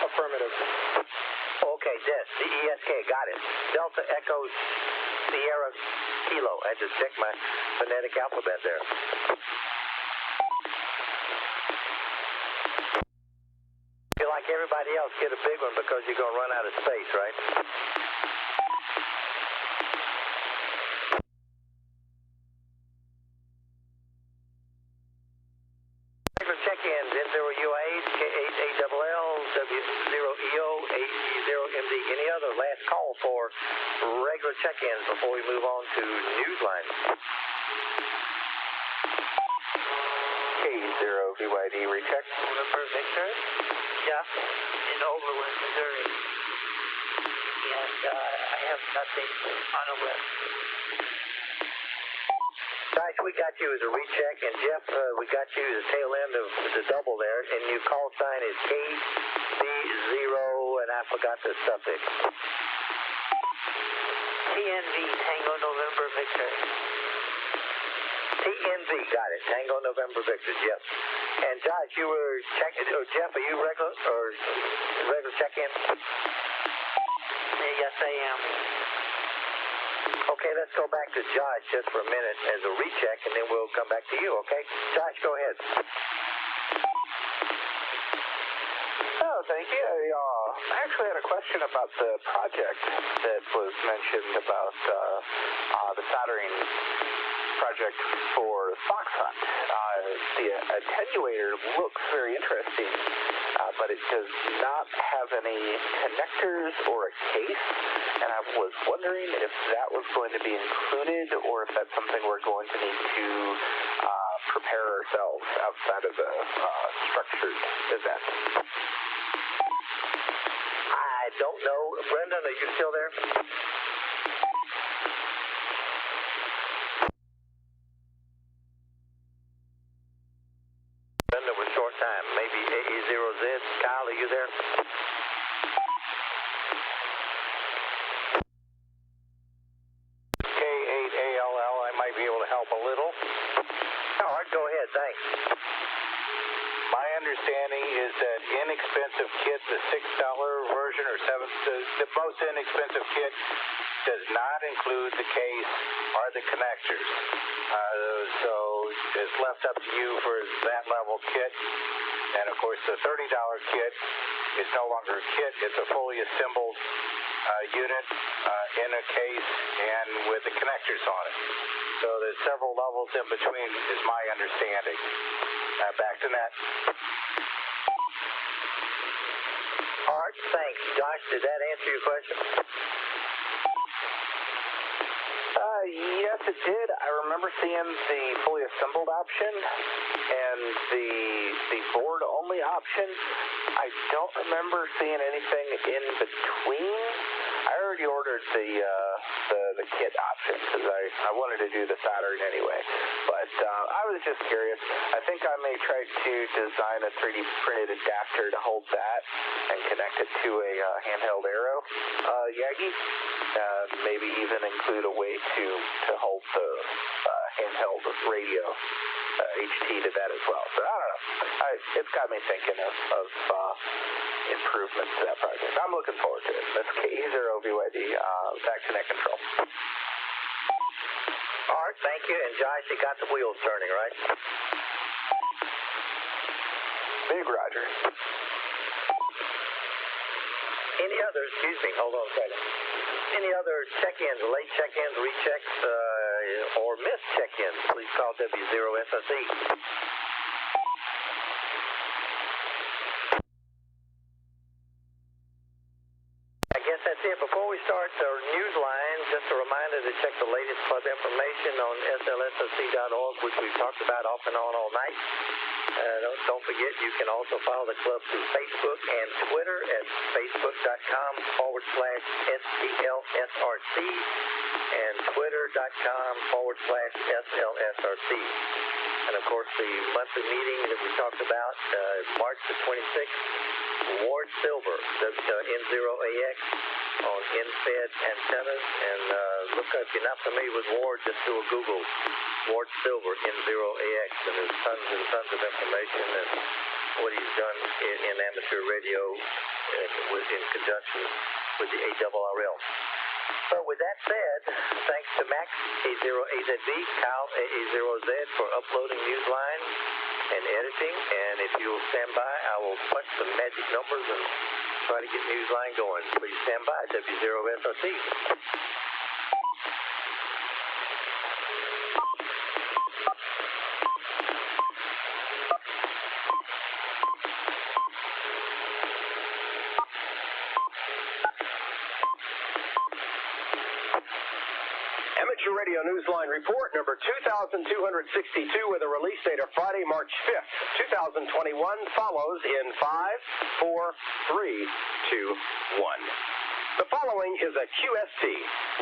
Affirmative. Okay, desk. DESK, got it. Delta Echo Sierra Kilo. I had to check my phonetic alphabet there. Feel like everybody else, get a big one because you're going to run out of space, right? Check-ins, N0UH, K8ALL, W0EO, AE0MD. Any other last call for regular check-ins before we move on to Newsline? K0BYD recheck. November Victor, Jeff in Overland, Missouri. And I have nothing on a list. Josh, we got you as a recheck, and Jeff, we got you as the tail end of the double there, and your call sign is KB0, and I forgot the suffix. TNV, Tango November Victor. TNV, got it. Tango November Victor, yes. And Josh, you were checking, or Jeff, are you regular check-in? Yes, I am. Okay, let's go back to Josh just for a minute as a recheck, and then we'll come back to you, okay? Josh, go ahead. Oh, thank you. I actually had a question about the project that was mentioned about the soldering project for fox hunt. The attenuator looks very interesting, but it does not have any connectors or a case, and I was wondering if that was going to be included or if that's something we're going to need to prepare ourselves outside of the structured event. I don't know. Brendan, are you still there? Brendan was short time. Maybe AE0Z. Kyle, are you there? K8ALL, I might be able to help a little. All right, go ahead. Thanks. My understanding is that inexpensive kit, the $6 version or the most inexpensive kit, does not include the case or the connectors. So it's left up to you for that level kit. And of course, the $30 kit is no longer a kit; it's a fully assembled unit in a case and with the connectors on it. So there's several levels in between, is my understanding. Back to Nat. All right, thanks. Josh, did that answer your question? Yes, it did. I remember seeing the fully assembled option and the board-only option. I don't remember seeing anything in between. I already ordered the kit option because I wanted to do the soldering anyway. But I was just curious. I think I may try to design a 3D printed adapter to hold that and connect it to a handheld arrow Yagi. Maybe even include a way to hold the handheld radio HT to that as well. So I don't know. It's got me thinking of improvements to that project. I'm looking forward to it. That's KE0VYD, back to net control. All right, thank you. And Josh, you got the wheels turning, right? Big Roger. Any other, hold on a second. Any other check-ins, late check-ins, rechecks, or missed check-ins, please call W0SRC. I guess that's it. Before we start our news line, just a reminder to check the latest club information on SLSRC.org, which we've talked about off and on all night. Don't forget, you can also follow the club through Facebook and Twitter at facebook.com/SLSRC and twitter.com/SLSRC. And of course, the monthly meeting that we talked about, March the 26th, Ward Silver, N0AX on InFed antennas. And look, if you're not familiar with Ward, just do a Google. Ward Silver, N0AX, and there's tons and tons of information and what he's done in amateur radio in conjunction with the ARRL. So with that said, thanks to Max, A0AZB, Kyle, AA0Z for uploading Newsline and editing. And if you'll stand by, I will punch some magic numbers and try to get Newsline going. Please stand by, W0SRC. Amateur Radio Newsline Report number 2262 with a release date of Friday, March 5th, 2021 follows in 5, 4, 3, 2, 1. The following is a QST.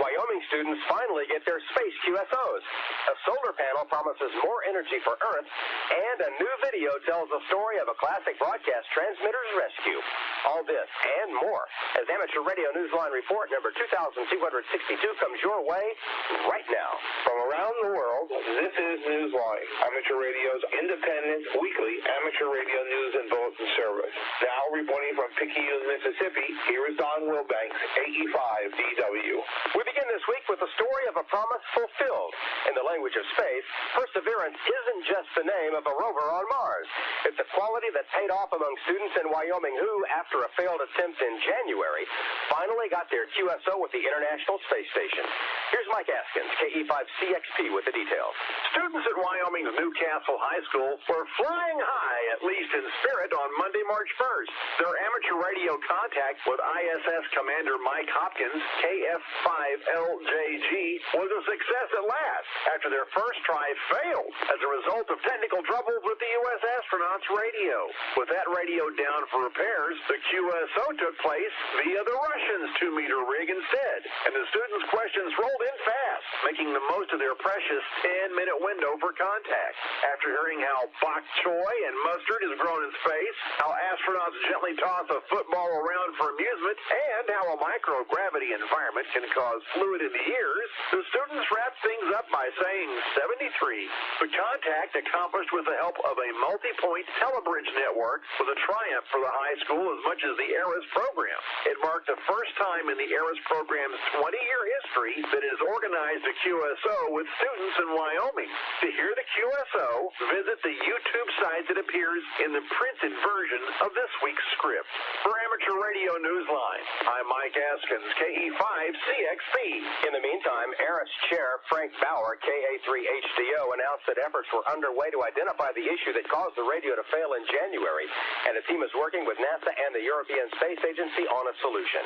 Wyoming students finally get their space QSOs. A solar panel promises more energy for Earth, and a new video tells the story of a classic broadcast transmitter's rescue. All this and more as Amateur Radio Newsline Report number 2262 comes your way right now. From around the world, this is Newsline, Amateur Radio's independent, weekly amateur radio news and bulletin service. Now reporting from Picayune, Mississippi, here is Don Wilbanks, AE5DW. We begin this week with the story of a promise fulfilled. In the language of space, Perseverance isn't just the name of a rover on Mars. It's a quality that paid off among students in Wyoming who, after a failed attempt in January, finally got their QSO with the International Space Station. Here's Mike Askins, KE5CXP, with the details. Students at Wyoming's Newcastle High School were flying high, at least in spirit, on Monday, March 1st. Their amateur radio contact with ISS Commander Mike Hopkins, KF5LJG, was a success at last, after their first try failed as a result of technical troubles with the U.S. astronauts' radio. With that radio down for repairs, the QSO took place via the Russians' 2-meter rig instead, and the students' questions rolled in fast, making the most of their precious 10-minute window for contact. After hearing how bok choy and mustard is grown in space, how astronauts gently toss a football around for amusement, and how a microgravity environment can cause fluid in the ears, the students wrapped things up by saying 73. The contact, accomplished with the help of a multi-point telebridge network, was a triumph for the high school as much as the ARIS program. It marked the first time in the ARIS program's 20-year history that it has organized a QSO with students in Wyoming. To hear the QSO, visit the YouTube site that appears in the printed version of this week's script. For Amateur Radio Newsline, I'm Mike Askins, KE5CXP. In the meantime, ARIS Chair Frank Bauer, KA3HDO, announced that efforts were underway to identify the issue that caused the radio to fail in January, and a team is working with NASA and the European Space Agency on a solution.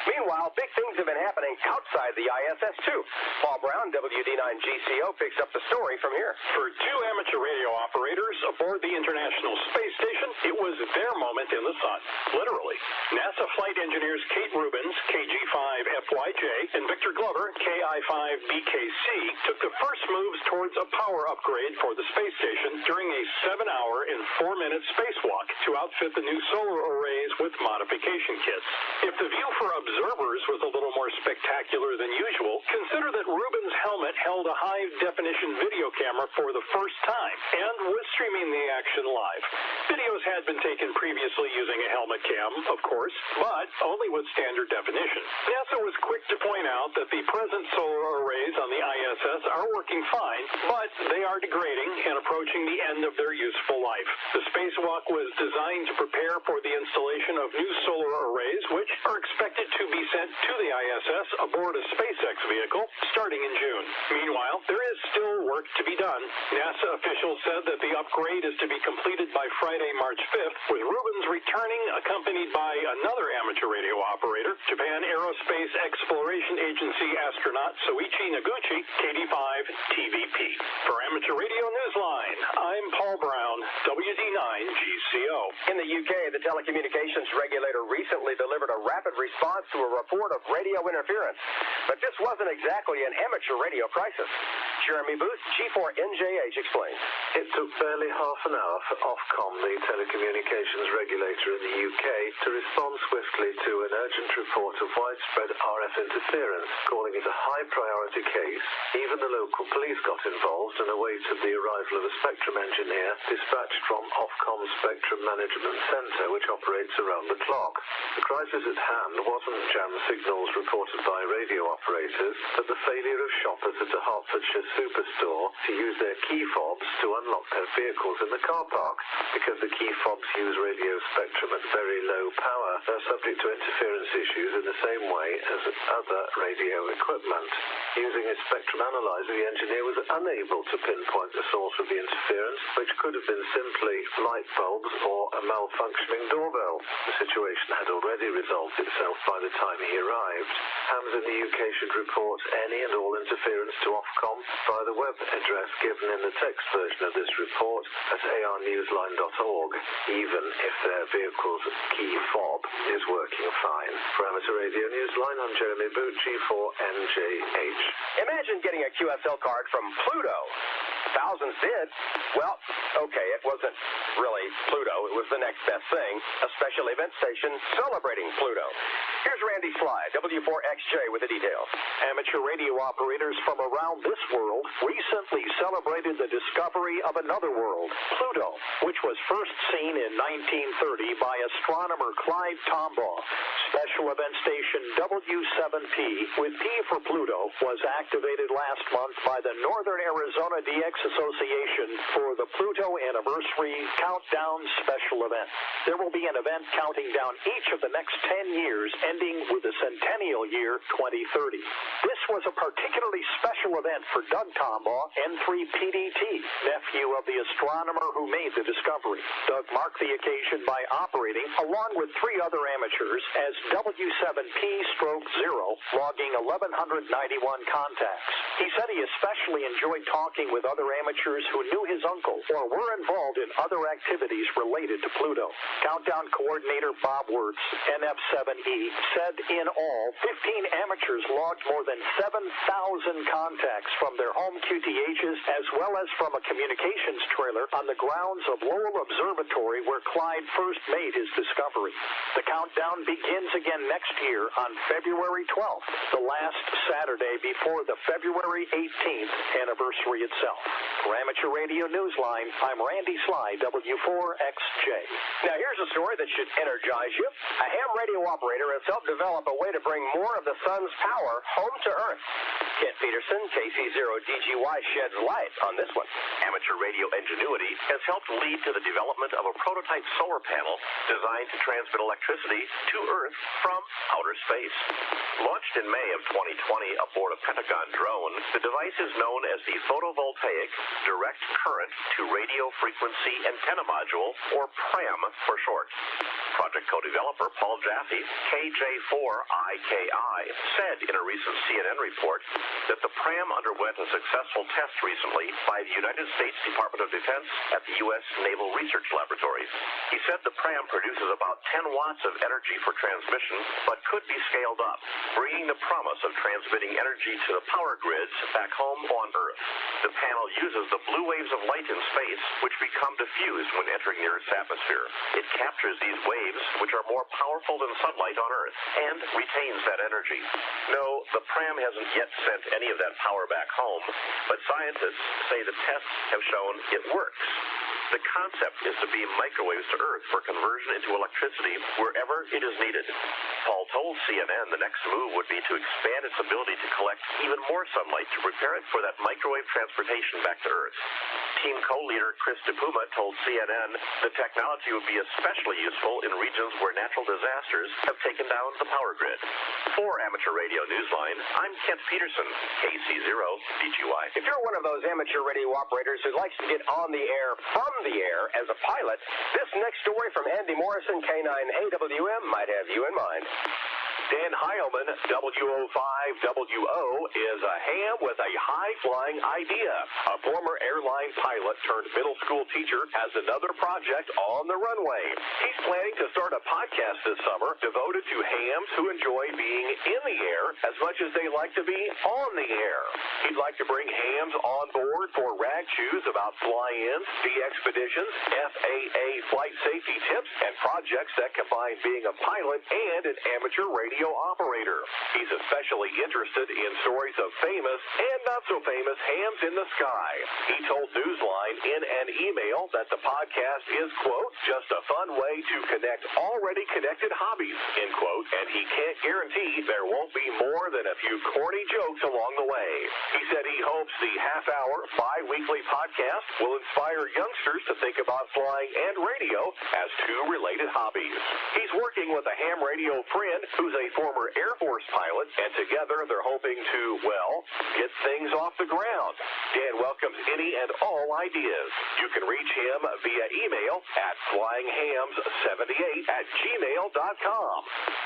Meanwhile, big things have been happening outside the ISS, too. Paul Brown, WD9GCO, picks up the story from here. For two amateur radio operators aboard the International Space Station, it was their moment in the sun, literally. NASA flight engineers Kate Rubins, KG5FYJ, and Victor Glover, KI5BKC, took the first moves towards a power upgrade for the space station during a 7-hour and 4-minute spacewalk to outfit the new solar arrays with modification kits. If the view for observers was a little more spectacular than usual, consider that Rubin's helmet held a high-definition video camera for the first time and was streaming the action live. Videos had been taken previously using a helmet cam, of course, but only with standard definition. NASA was quick to point out that the present solar arrays on the ISS are working fine, but they are degrading and approaching the end of their useful life. The spacewalk was designed to prepare for the installation of new solar arrays, which are expected to be sent to the ISS aboard a SpaceX vehicle starting in June. Meanwhile, there is still work to be done. NASA officials said that the upgrade is to be completed by Friday, March 5th, with Rubins returning accompanied by another amateur radio operator, Japan Aerospace Exploration Agency astronaut Soichi Noguchi, KD5-TVP. For Amateur Radio Newsline, I'm Paul Brown, WD9GCO. In the UK, the telecommunications regulator recently delivered a rapid response to a report of radio interference. But this wasn't exactly an amateur radio crisis. Jeremy Booth, G4NJH, explains. It took barely half an hour for Ofcom, the telecommunications regulator in the UK, to respond swiftly to an urgent report of widespread RF interference, calling it a high-priority case. Even the local police got involved and awaited the arrival of a spectrum engineer dispatched from Ofcom's Spectrum Management Centre, which operates around the clock. The crisis at hand wasn't jam signals reported by radio operators, but the failure of shoppers at a Hertfordshire superstore to use their key fobs to unlock their vehicles in the car park. Because the key fobs use radio spectrum at very low power, they're subject to interference issues in the same way as other radio equipment. Using a spectrum analyzer, the engineer was unable to pinpoint the source of the interference, which could have been simply light bulbs or a malfunctioning doorbell. The situation had already resolved itself by the time he arrived. Hams in the UK should report any and all interference to Ofcom via the web address given in the text version of this report at arnewsline.org, even if their vehicle's key fob is working fine. For Amateur Radio Newsline, I'm Jeremy Boot, G4NJH. Imagine getting a QSL card from Pluto. Thousands did. Well, okay, it wasn't really Pluto. It was the next best thing, a special event station celebrating Pluto. Here's Randy Sly, W4XJ, with the details. Amateur radio operators from around this world recently celebrated the discovery of another world, Pluto, which was first seen in 1930 by astronomer Clyde Tombaugh. Special event station W7P, with P for Pluto, was activated last month by the Northern Arizona DX Association for the Pluto Anniversary Countdown Special Event. There will be an event counting down each of the next 10 years, ending with the centennial year 2030. This was a particularly special event for Doug Tombaugh, N3PDT, nephew of the astronomer who made the discovery. Doug marked the occasion by operating, along with 3 other amateurs, as W7P/0, logging 1,191 contacts. He said he especially enjoyed talking with other amateurs who knew his uncle or were involved in other activities related to Pluto. Countdown coordinator Bob Wirtz, NF7E, said in all, 15 amateurs logged more than 7,000 contacts from their home QTHs, as well as from a communications trailer on the grounds of Lowell Observatory, where Clyde first made his discovery. The countdown begins again next year on February 12th, the last Saturday before the February 18th anniversary itself. For Amateur Radio Newsline, I'm Randy Sly, W4XJ. Now here's a story that should energize you. A ham radio operator has helped develop a way to bring more of the sun's power home to Earth. Kent Peterson, KC0DGY, sheds light on this one. Amateur radio ingenuity has helped lead to the development of a prototype solar panel designed to transmit electricity to Earth from outer space. Launched in May of 2020 aboard a Pentagon drone, the device is known as the Photovoltaic Direct Current to Radio Frequency Antenna Module, or PRAM for short. Project co-developer Paul Jaffe, KJ4IKI, said in a recent CNN report that the PRAM underwent a successful test recently by the United States Department of Defense at the U.S. Naval Research Laboratory. He said the PRAM produces about 10 watts of energy for transmission, but could be scaled up, bringing the promise of transmitting energy to the power grids back home on Earth. The panel uses the blue waves of light in space, which become diffused when entering the Earth's atmosphere. It captures these waves, which are more powerful than sunlight on Earth, and retains that energy. No, the PRAM hasn't yet sent any of that power back home, but scientists say the tests have shown it works. The concept is to beam microwaves to Earth for conversion into electricity wherever it is needed. Paul told CNN the next move would be to expand its ability to collect even more sunlight to prepare it for that microwave transportation back to Earth. Team co-leader Chris DePuma told CNN the technology would be especially useful in regions where natural disasters have taken down the power grid. For Amateur Radio Newsline, I'm Kent Peterson, KC0DGY. If you're one of those amateur radio operators who likes to get on the air from the air as a pilot, this next story from Andy Morrison, K9AWM, might have you in mind. Dan Heilman, W05WO, is a ham with a high-flying idea. A former airline pilot turned middle school teacher has another project on the runway. He's planning to start a podcast this summer devoted to hams who enjoy being in the air as much as they like to be on the air. He'd like to bring hams on board for rag chews about fly-ins, de-expeditions, FAA flight safety tips, and projects that combine being a pilot and an amateur radio operator. He's especially interested in stories of famous and not so famous hams in the sky. He told Newsline in an email that the podcast is, quote, just a fun way to connect already connected hobbies, end quote, and he can't guarantee there won't be more than a few corny jokes along the way. He said he hopes the half-hour, bi-weekly podcast will inspire youngsters to think about flying and radio as two related hobbies. He's working with a ham radio friend who's a former Air Force Force pilots, and together they're hoping to, well, get things off the ground. Dan welcomes any and all ideas. You can reach him via email at flyinghams78@gmail.com.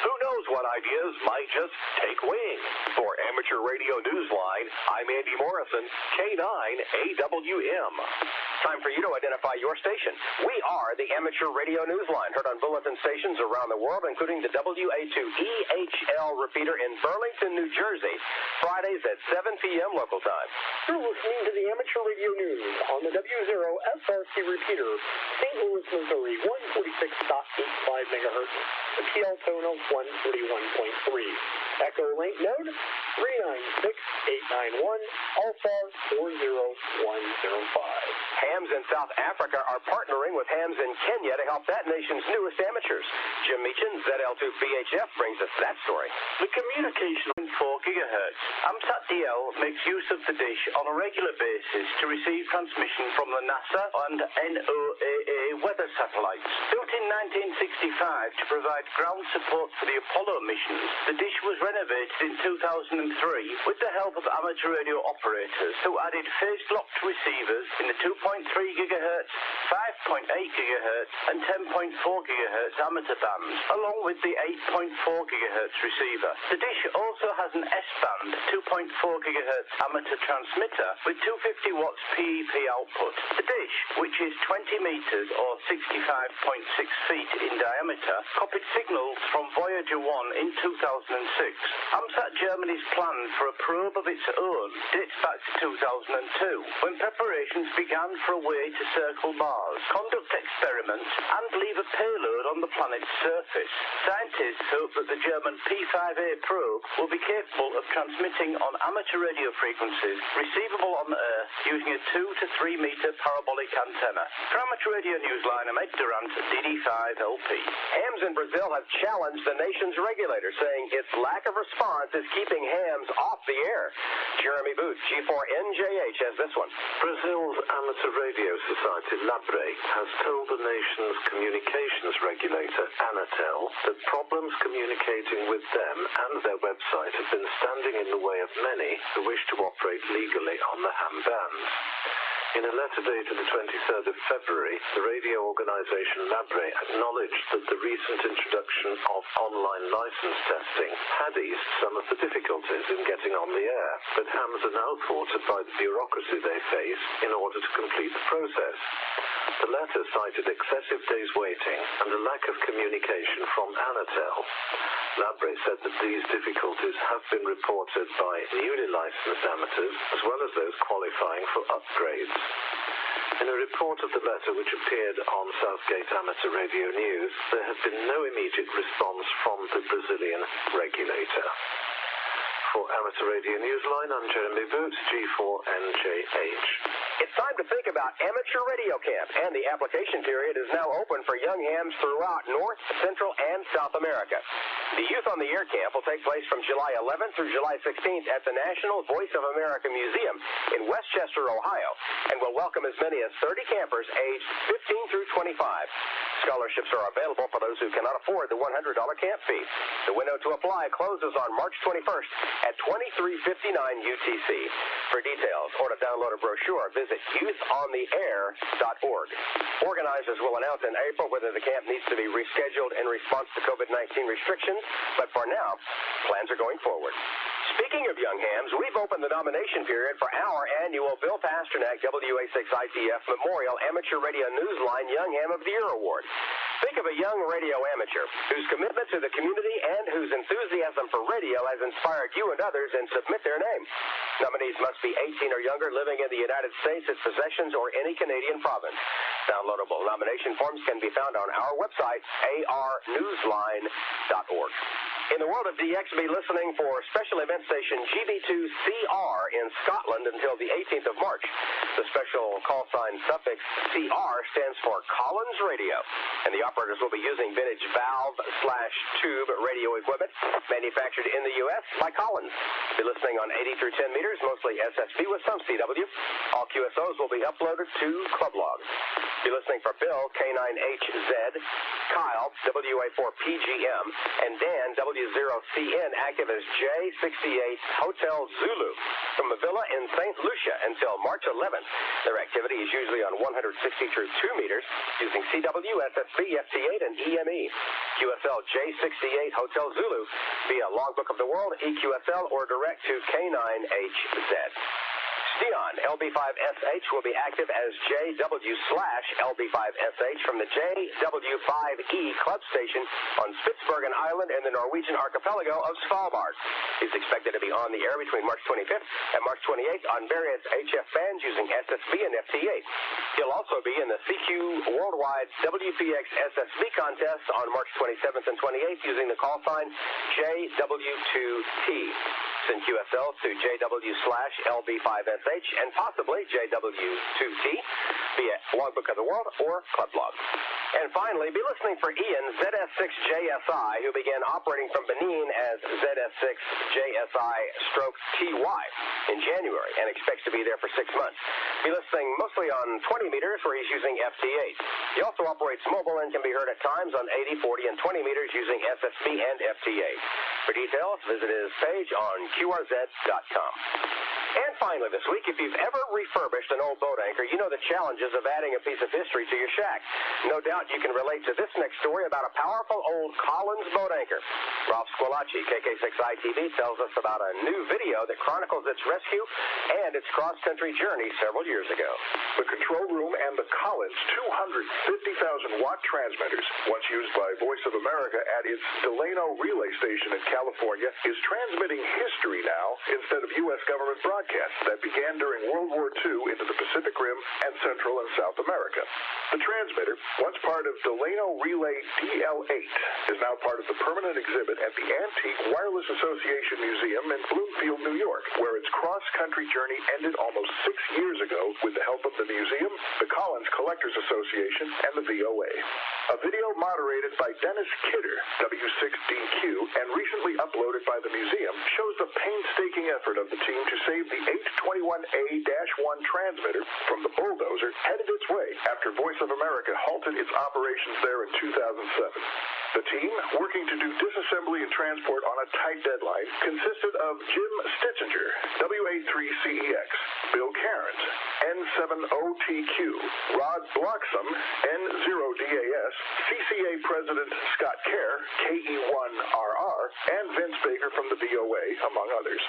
Who knows what ideas might just take wing? For Amateur Radio Newsline, I'm Andy Morrison, K9AWM. Time for you to identify your station. We are the Amateur Radio Newsline, heard on bulletin stations around the world, including the WA2EHL repeater in Burlington, New Jersey, Fridays at 7 p.m. local time. You're listening to the Amateur Radio News on the W0SRC repeater, St. Louis, Missouri, 146.85 megahertz, the PL tone of 141.3. Echo link node 396891, Alpha 40105. Hams in South Africa are partnering with Hams in Kenya to help that nation's newest amateurs. Jim Meechin, ZL2BHF, brings us that story. The communication on 4 gigahertz. AMSAT DL makes use of the dish on a regular basis to receive transmission from the NASA and NOAA weather satellites. Built in 1965 to provide ground support for the Apollo missions, the dish was renovated in 2003 with the help of amateur radio operators who added phase-locked receivers in the 2.3 gigahertz, 5.8 gigahertz, and 10.4 gigahertz amateur bands, along with the 8.4 gigahertz receiver. The dish also has an S-band 2.4 gigahertz amateur transmitter with 250 watts PEP output. The dish, which is 20 meters or 65.6 feet in diameter, copied signals from Voyager 1 in 2006. AMSAT Germany's plan for a probe of its own dates back to 2002, when preparations began for a way to circle Mars, conduct experiments, and leave a payload on the planet's surface. Scientists hope that the German P5A probe will be capable of transmitting on amateur radio frequencies receivable on Earth using a 2 to 3 meter parabolic antenna. For Amateur Radio Newsline, I'm Ed Durant, DD5LP. Hams in Brazil have challenged the nation's regulator, saying its lack of response is keeping hams off the air. Jeremy Booth, G4NJH, has this one. Brazil's Amateur Radio Society, LABRE, has told the nation's communications regulator, Anatel, that problems communicating with them and their website have been standing in the way of many who wish to operate legally on the ham bands. In a letter dated the 23rd of February, the radio organization LABRE acknowledged that the recent introduction of online license testing had eased some of the difficulties in getting on the air, but hams are now thwarted by the bureaucracy they face in order to complete the process. The letter cited excessive days waiting and a lack of communication from Anatel. LABRE said that these difficulties have been reported by newly licensed amateurs as well as those qualifying for upgrades. In a report of the letter which appeared on Southgate Amateur Radio News, there has been no immediate response from the Brazilian regulator. For Amateur Radio Newsline, I'm Jeremy Booth, G4NJH. It's time to think about Amateur Radio Camp, and the application period is now open for young hams throughout North, Central, and South America. The Youth on the Air Camp will take place from July 11th through July 16th at the National Voice of America Museum in Westchester, Ohio, and will welcome as many as 30 campers aged 15 through 25. Scholarships are available for those who cannot afford the $100 camp fee. The window to apply closes on March 21st at 2359 UTC. For details or to download a brochure, visit youthontheair.org. Organizers will announce in April whether the camp needs to be rescheduled in response to COVID-19 restrictions, but for now, plans are going forward. Speaking of young hams, we've opened the nomination period for our annual Bill Pasternak WA6ITF Memorial Amateur Radio Newsline Young Ham of the Year Award. Think of a young radio amateur whose commitment to the community and whose enthusiasm for radio has inspired you and others, and submit their name. Nominees must be 18 or younger, living in the United States, its possessions, or any Canadian province. Downloadable nomination forms can be found on our website, arnewsline.org. In the world of DX, be listening for special event station GB2CR in Scotland until the 18th of March. The special call sign suffix CR stands for Collins Radio, and the operators will be using vintage valve/tube radio equipment manufactured in the U.S. by Collins. Be listening on 80 through 10 meters, mostly SSB with some CW. All QSOs will be uploaded to Club Log. Be listening for Bill, K9HZ, Kyle, WA4PGM, and Dan, W0CN active as J68 Hotel Zulu from a villa in St. Lucia until March 11th. Their activity is usually on 160 through 2 meters using CW, SSB, FT8, and EME. QSL J68 Hotel Zulu via Logbook of the World, EQSL, or direct to K9HZ. Steon LB5SH will be active as JW/LB5SH from the JW5E club station on Spitsbergen Island in the Norwegian archipelago of Svalbard. He's expected to be on the air between March 25th and March 28th on various HF bands using SSB and FT8. He'll also be in the CQ Worldwide WPX SSB contest on March 27th and 28th using the call sign JW2T. Send QSL to JW/LB5SH and possibly JW2T via Logbook of the World or Club Log. And finally, be listening for Ian ZS6JSI, who began operating from Benin as ZS6JSI/TY in January and expects to be there for 6 months. Be listening mostly on 20 meters where he's using FT8. He also operates mobile and can be heard at times on 80, 40, and 20 meters using SSB and FT8. For details, visit his page on QRZ.com. And finally this week, if you've ever refurbished an old boat anchor, you know the challenges of adding a piece of history to your shack. No doubt you can relate to this next story about a powerful old Collins boat anchor. Ralph Squillace, KK6ITV, tells us about a new video that chronicles its rescue and its cross-country journey several years ago. The control room and the Collins 250,000-watt transmitters, once used by Voice of America at its Delano relay station in California, is transmitting history now instead of U.S. government broadcasts that began during World War II into the Pacific Rim and Central and South America. The transmitter, once part of Delano Relay DL8, is now part of the permanent exhibit at the Antique Wireless Association Museum in Bloomfield, New York, where its cross-country journey ended almost 6 years ago with the help of the museum, the Collins Collectors Association, and the VOA. A video moderated by Dennis Kidder, W6DQ, and recently uploaded by the museum, shows the painstaking effort of the team to save the 821A-1 transmitter from the bulldozer headed its way after Voice of America halted its operations there in 2007. The team, working to do disassembly and transport on a tight deadline, consisted of Jim Stitzinger, W83CEX, Bill Cairns, N70TQ, Rod Bloxham, N0DAS, CCA President Scott Kerr, KE1RR, and Vince Baker from the VOA, among others.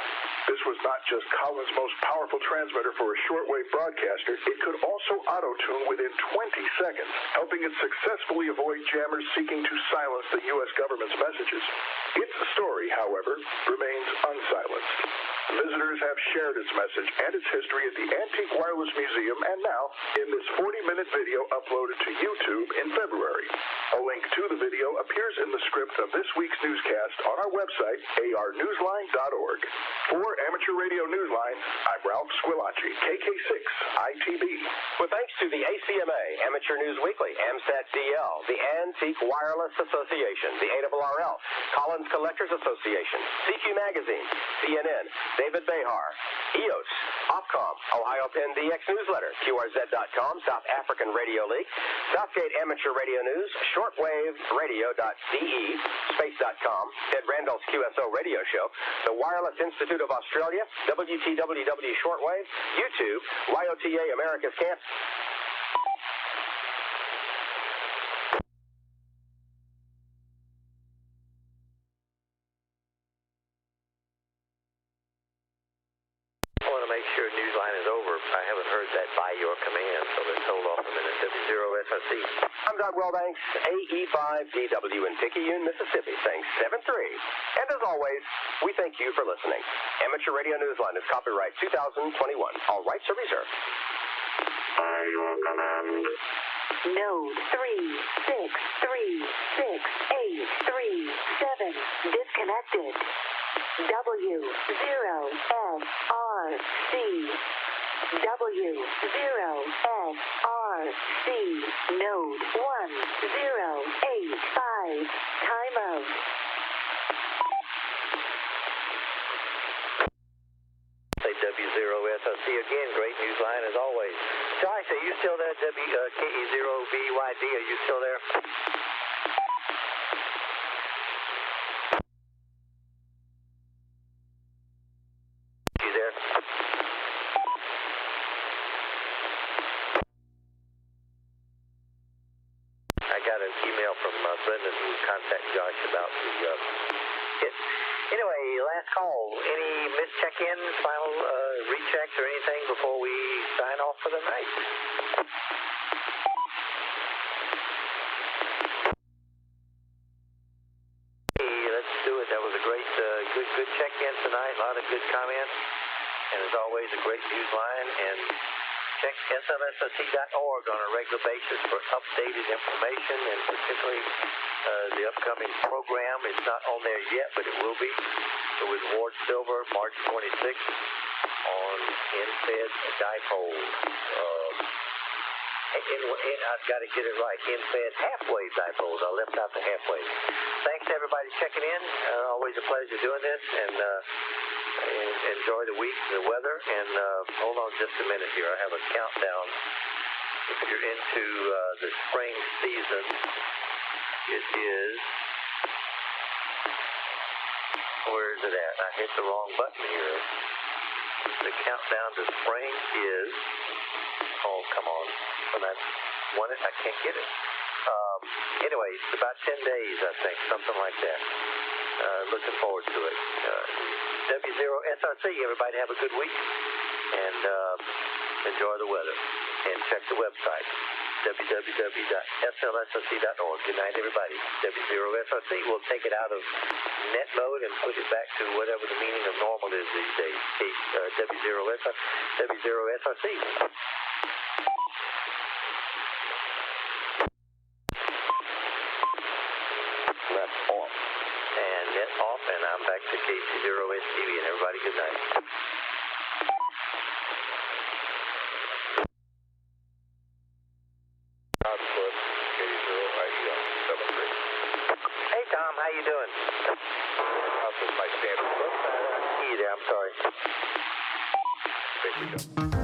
This was not just Collins' most powerful transmitter for a shortwave broadcaster, it could also auto-tune within 20 seconds, helping it successfully avoid jammers seeking to silence the U.S. government's messages. Its story, however, remains unsilenced. Visitors have shared its message and its history at the Antique Wireless Museum and now in this 40-minute video uploaded to YouTube in February. A link to the video appears in the script of this week's newscast on our website, arnewsline.org. For Amateur Radio Newsline, I'm Ralph Squillace, KK6ITV. With thanks to the ACMA, Amateur News Weekly, AMSAT DL, the Antique Wireless Association, the ARRL, Collins Collectors Association, CQ Magazine, CNN, David Behar, EOS, Ofcom, Ohio Penn DX Newsletter, QRZ.com, South African Radio League, Southgate Amateur Radio News, shortwaveradio.de, space.com, Ted Randall's QSO Radio Show, the Wireless Institute of Australia, WTWW Shortwave, YouTube, YOTA America's Camp. Sure, Newsline is over. I haven't heard that by your command, so let's hold off a minute. W0SRC. I'm Doug Wellbanks, AE5DW in Picayune, Mississippi, saying 7-3. And as always, we thank you for listening. Amateur Radio Newsline is copyright 2021. All rights are reserved. Node 363687 disconnected. W0SRC. W0SRC. Node 1085. Time out. Say W0SRC again. Great news line as always. Josh, are you still there? KE0BYD, are you still there? Paul, any missed check-ins, final rechecks, or anything before we sign off for the night? Hey, let's do it. That was a great, good check-in tonight. A lot of good comments, and as always, a great news line. And check SLSRC.org on a regular basis for updated information, and particularly the upcoming program. It's not on there yet, but it will be. It was Ward Silver, March 26th, on in-fed dipoles. I've got to get it right. In-fed halfway dipoles. I left out the halfway. Thanks to everybody checking in. Always a pleasure doing this, and enjoy the week, the weather, and hold on just a minute here. I have a countdown. If you're into the spring season, it is, where is it at? I hit the wrong button here. The countdown to spring is, oh, come on. When I want it, I can't get it. Anyway, it's about 10 days, I think, something like that. Looking forward to it. W0SRC, everybody have a good week, and enjoy the weather. And check the website, www.slsrc.org. Good night, everybody. W0SRC will take it out of net mode and put it back to whatever the meaning of normal is these days. W0SRC. Net off. And net off, and I'm back to KC0STV, and everybody good night. Hey, Tom, how you doing? This is my standard. Hey there, I'm sorry. There we go.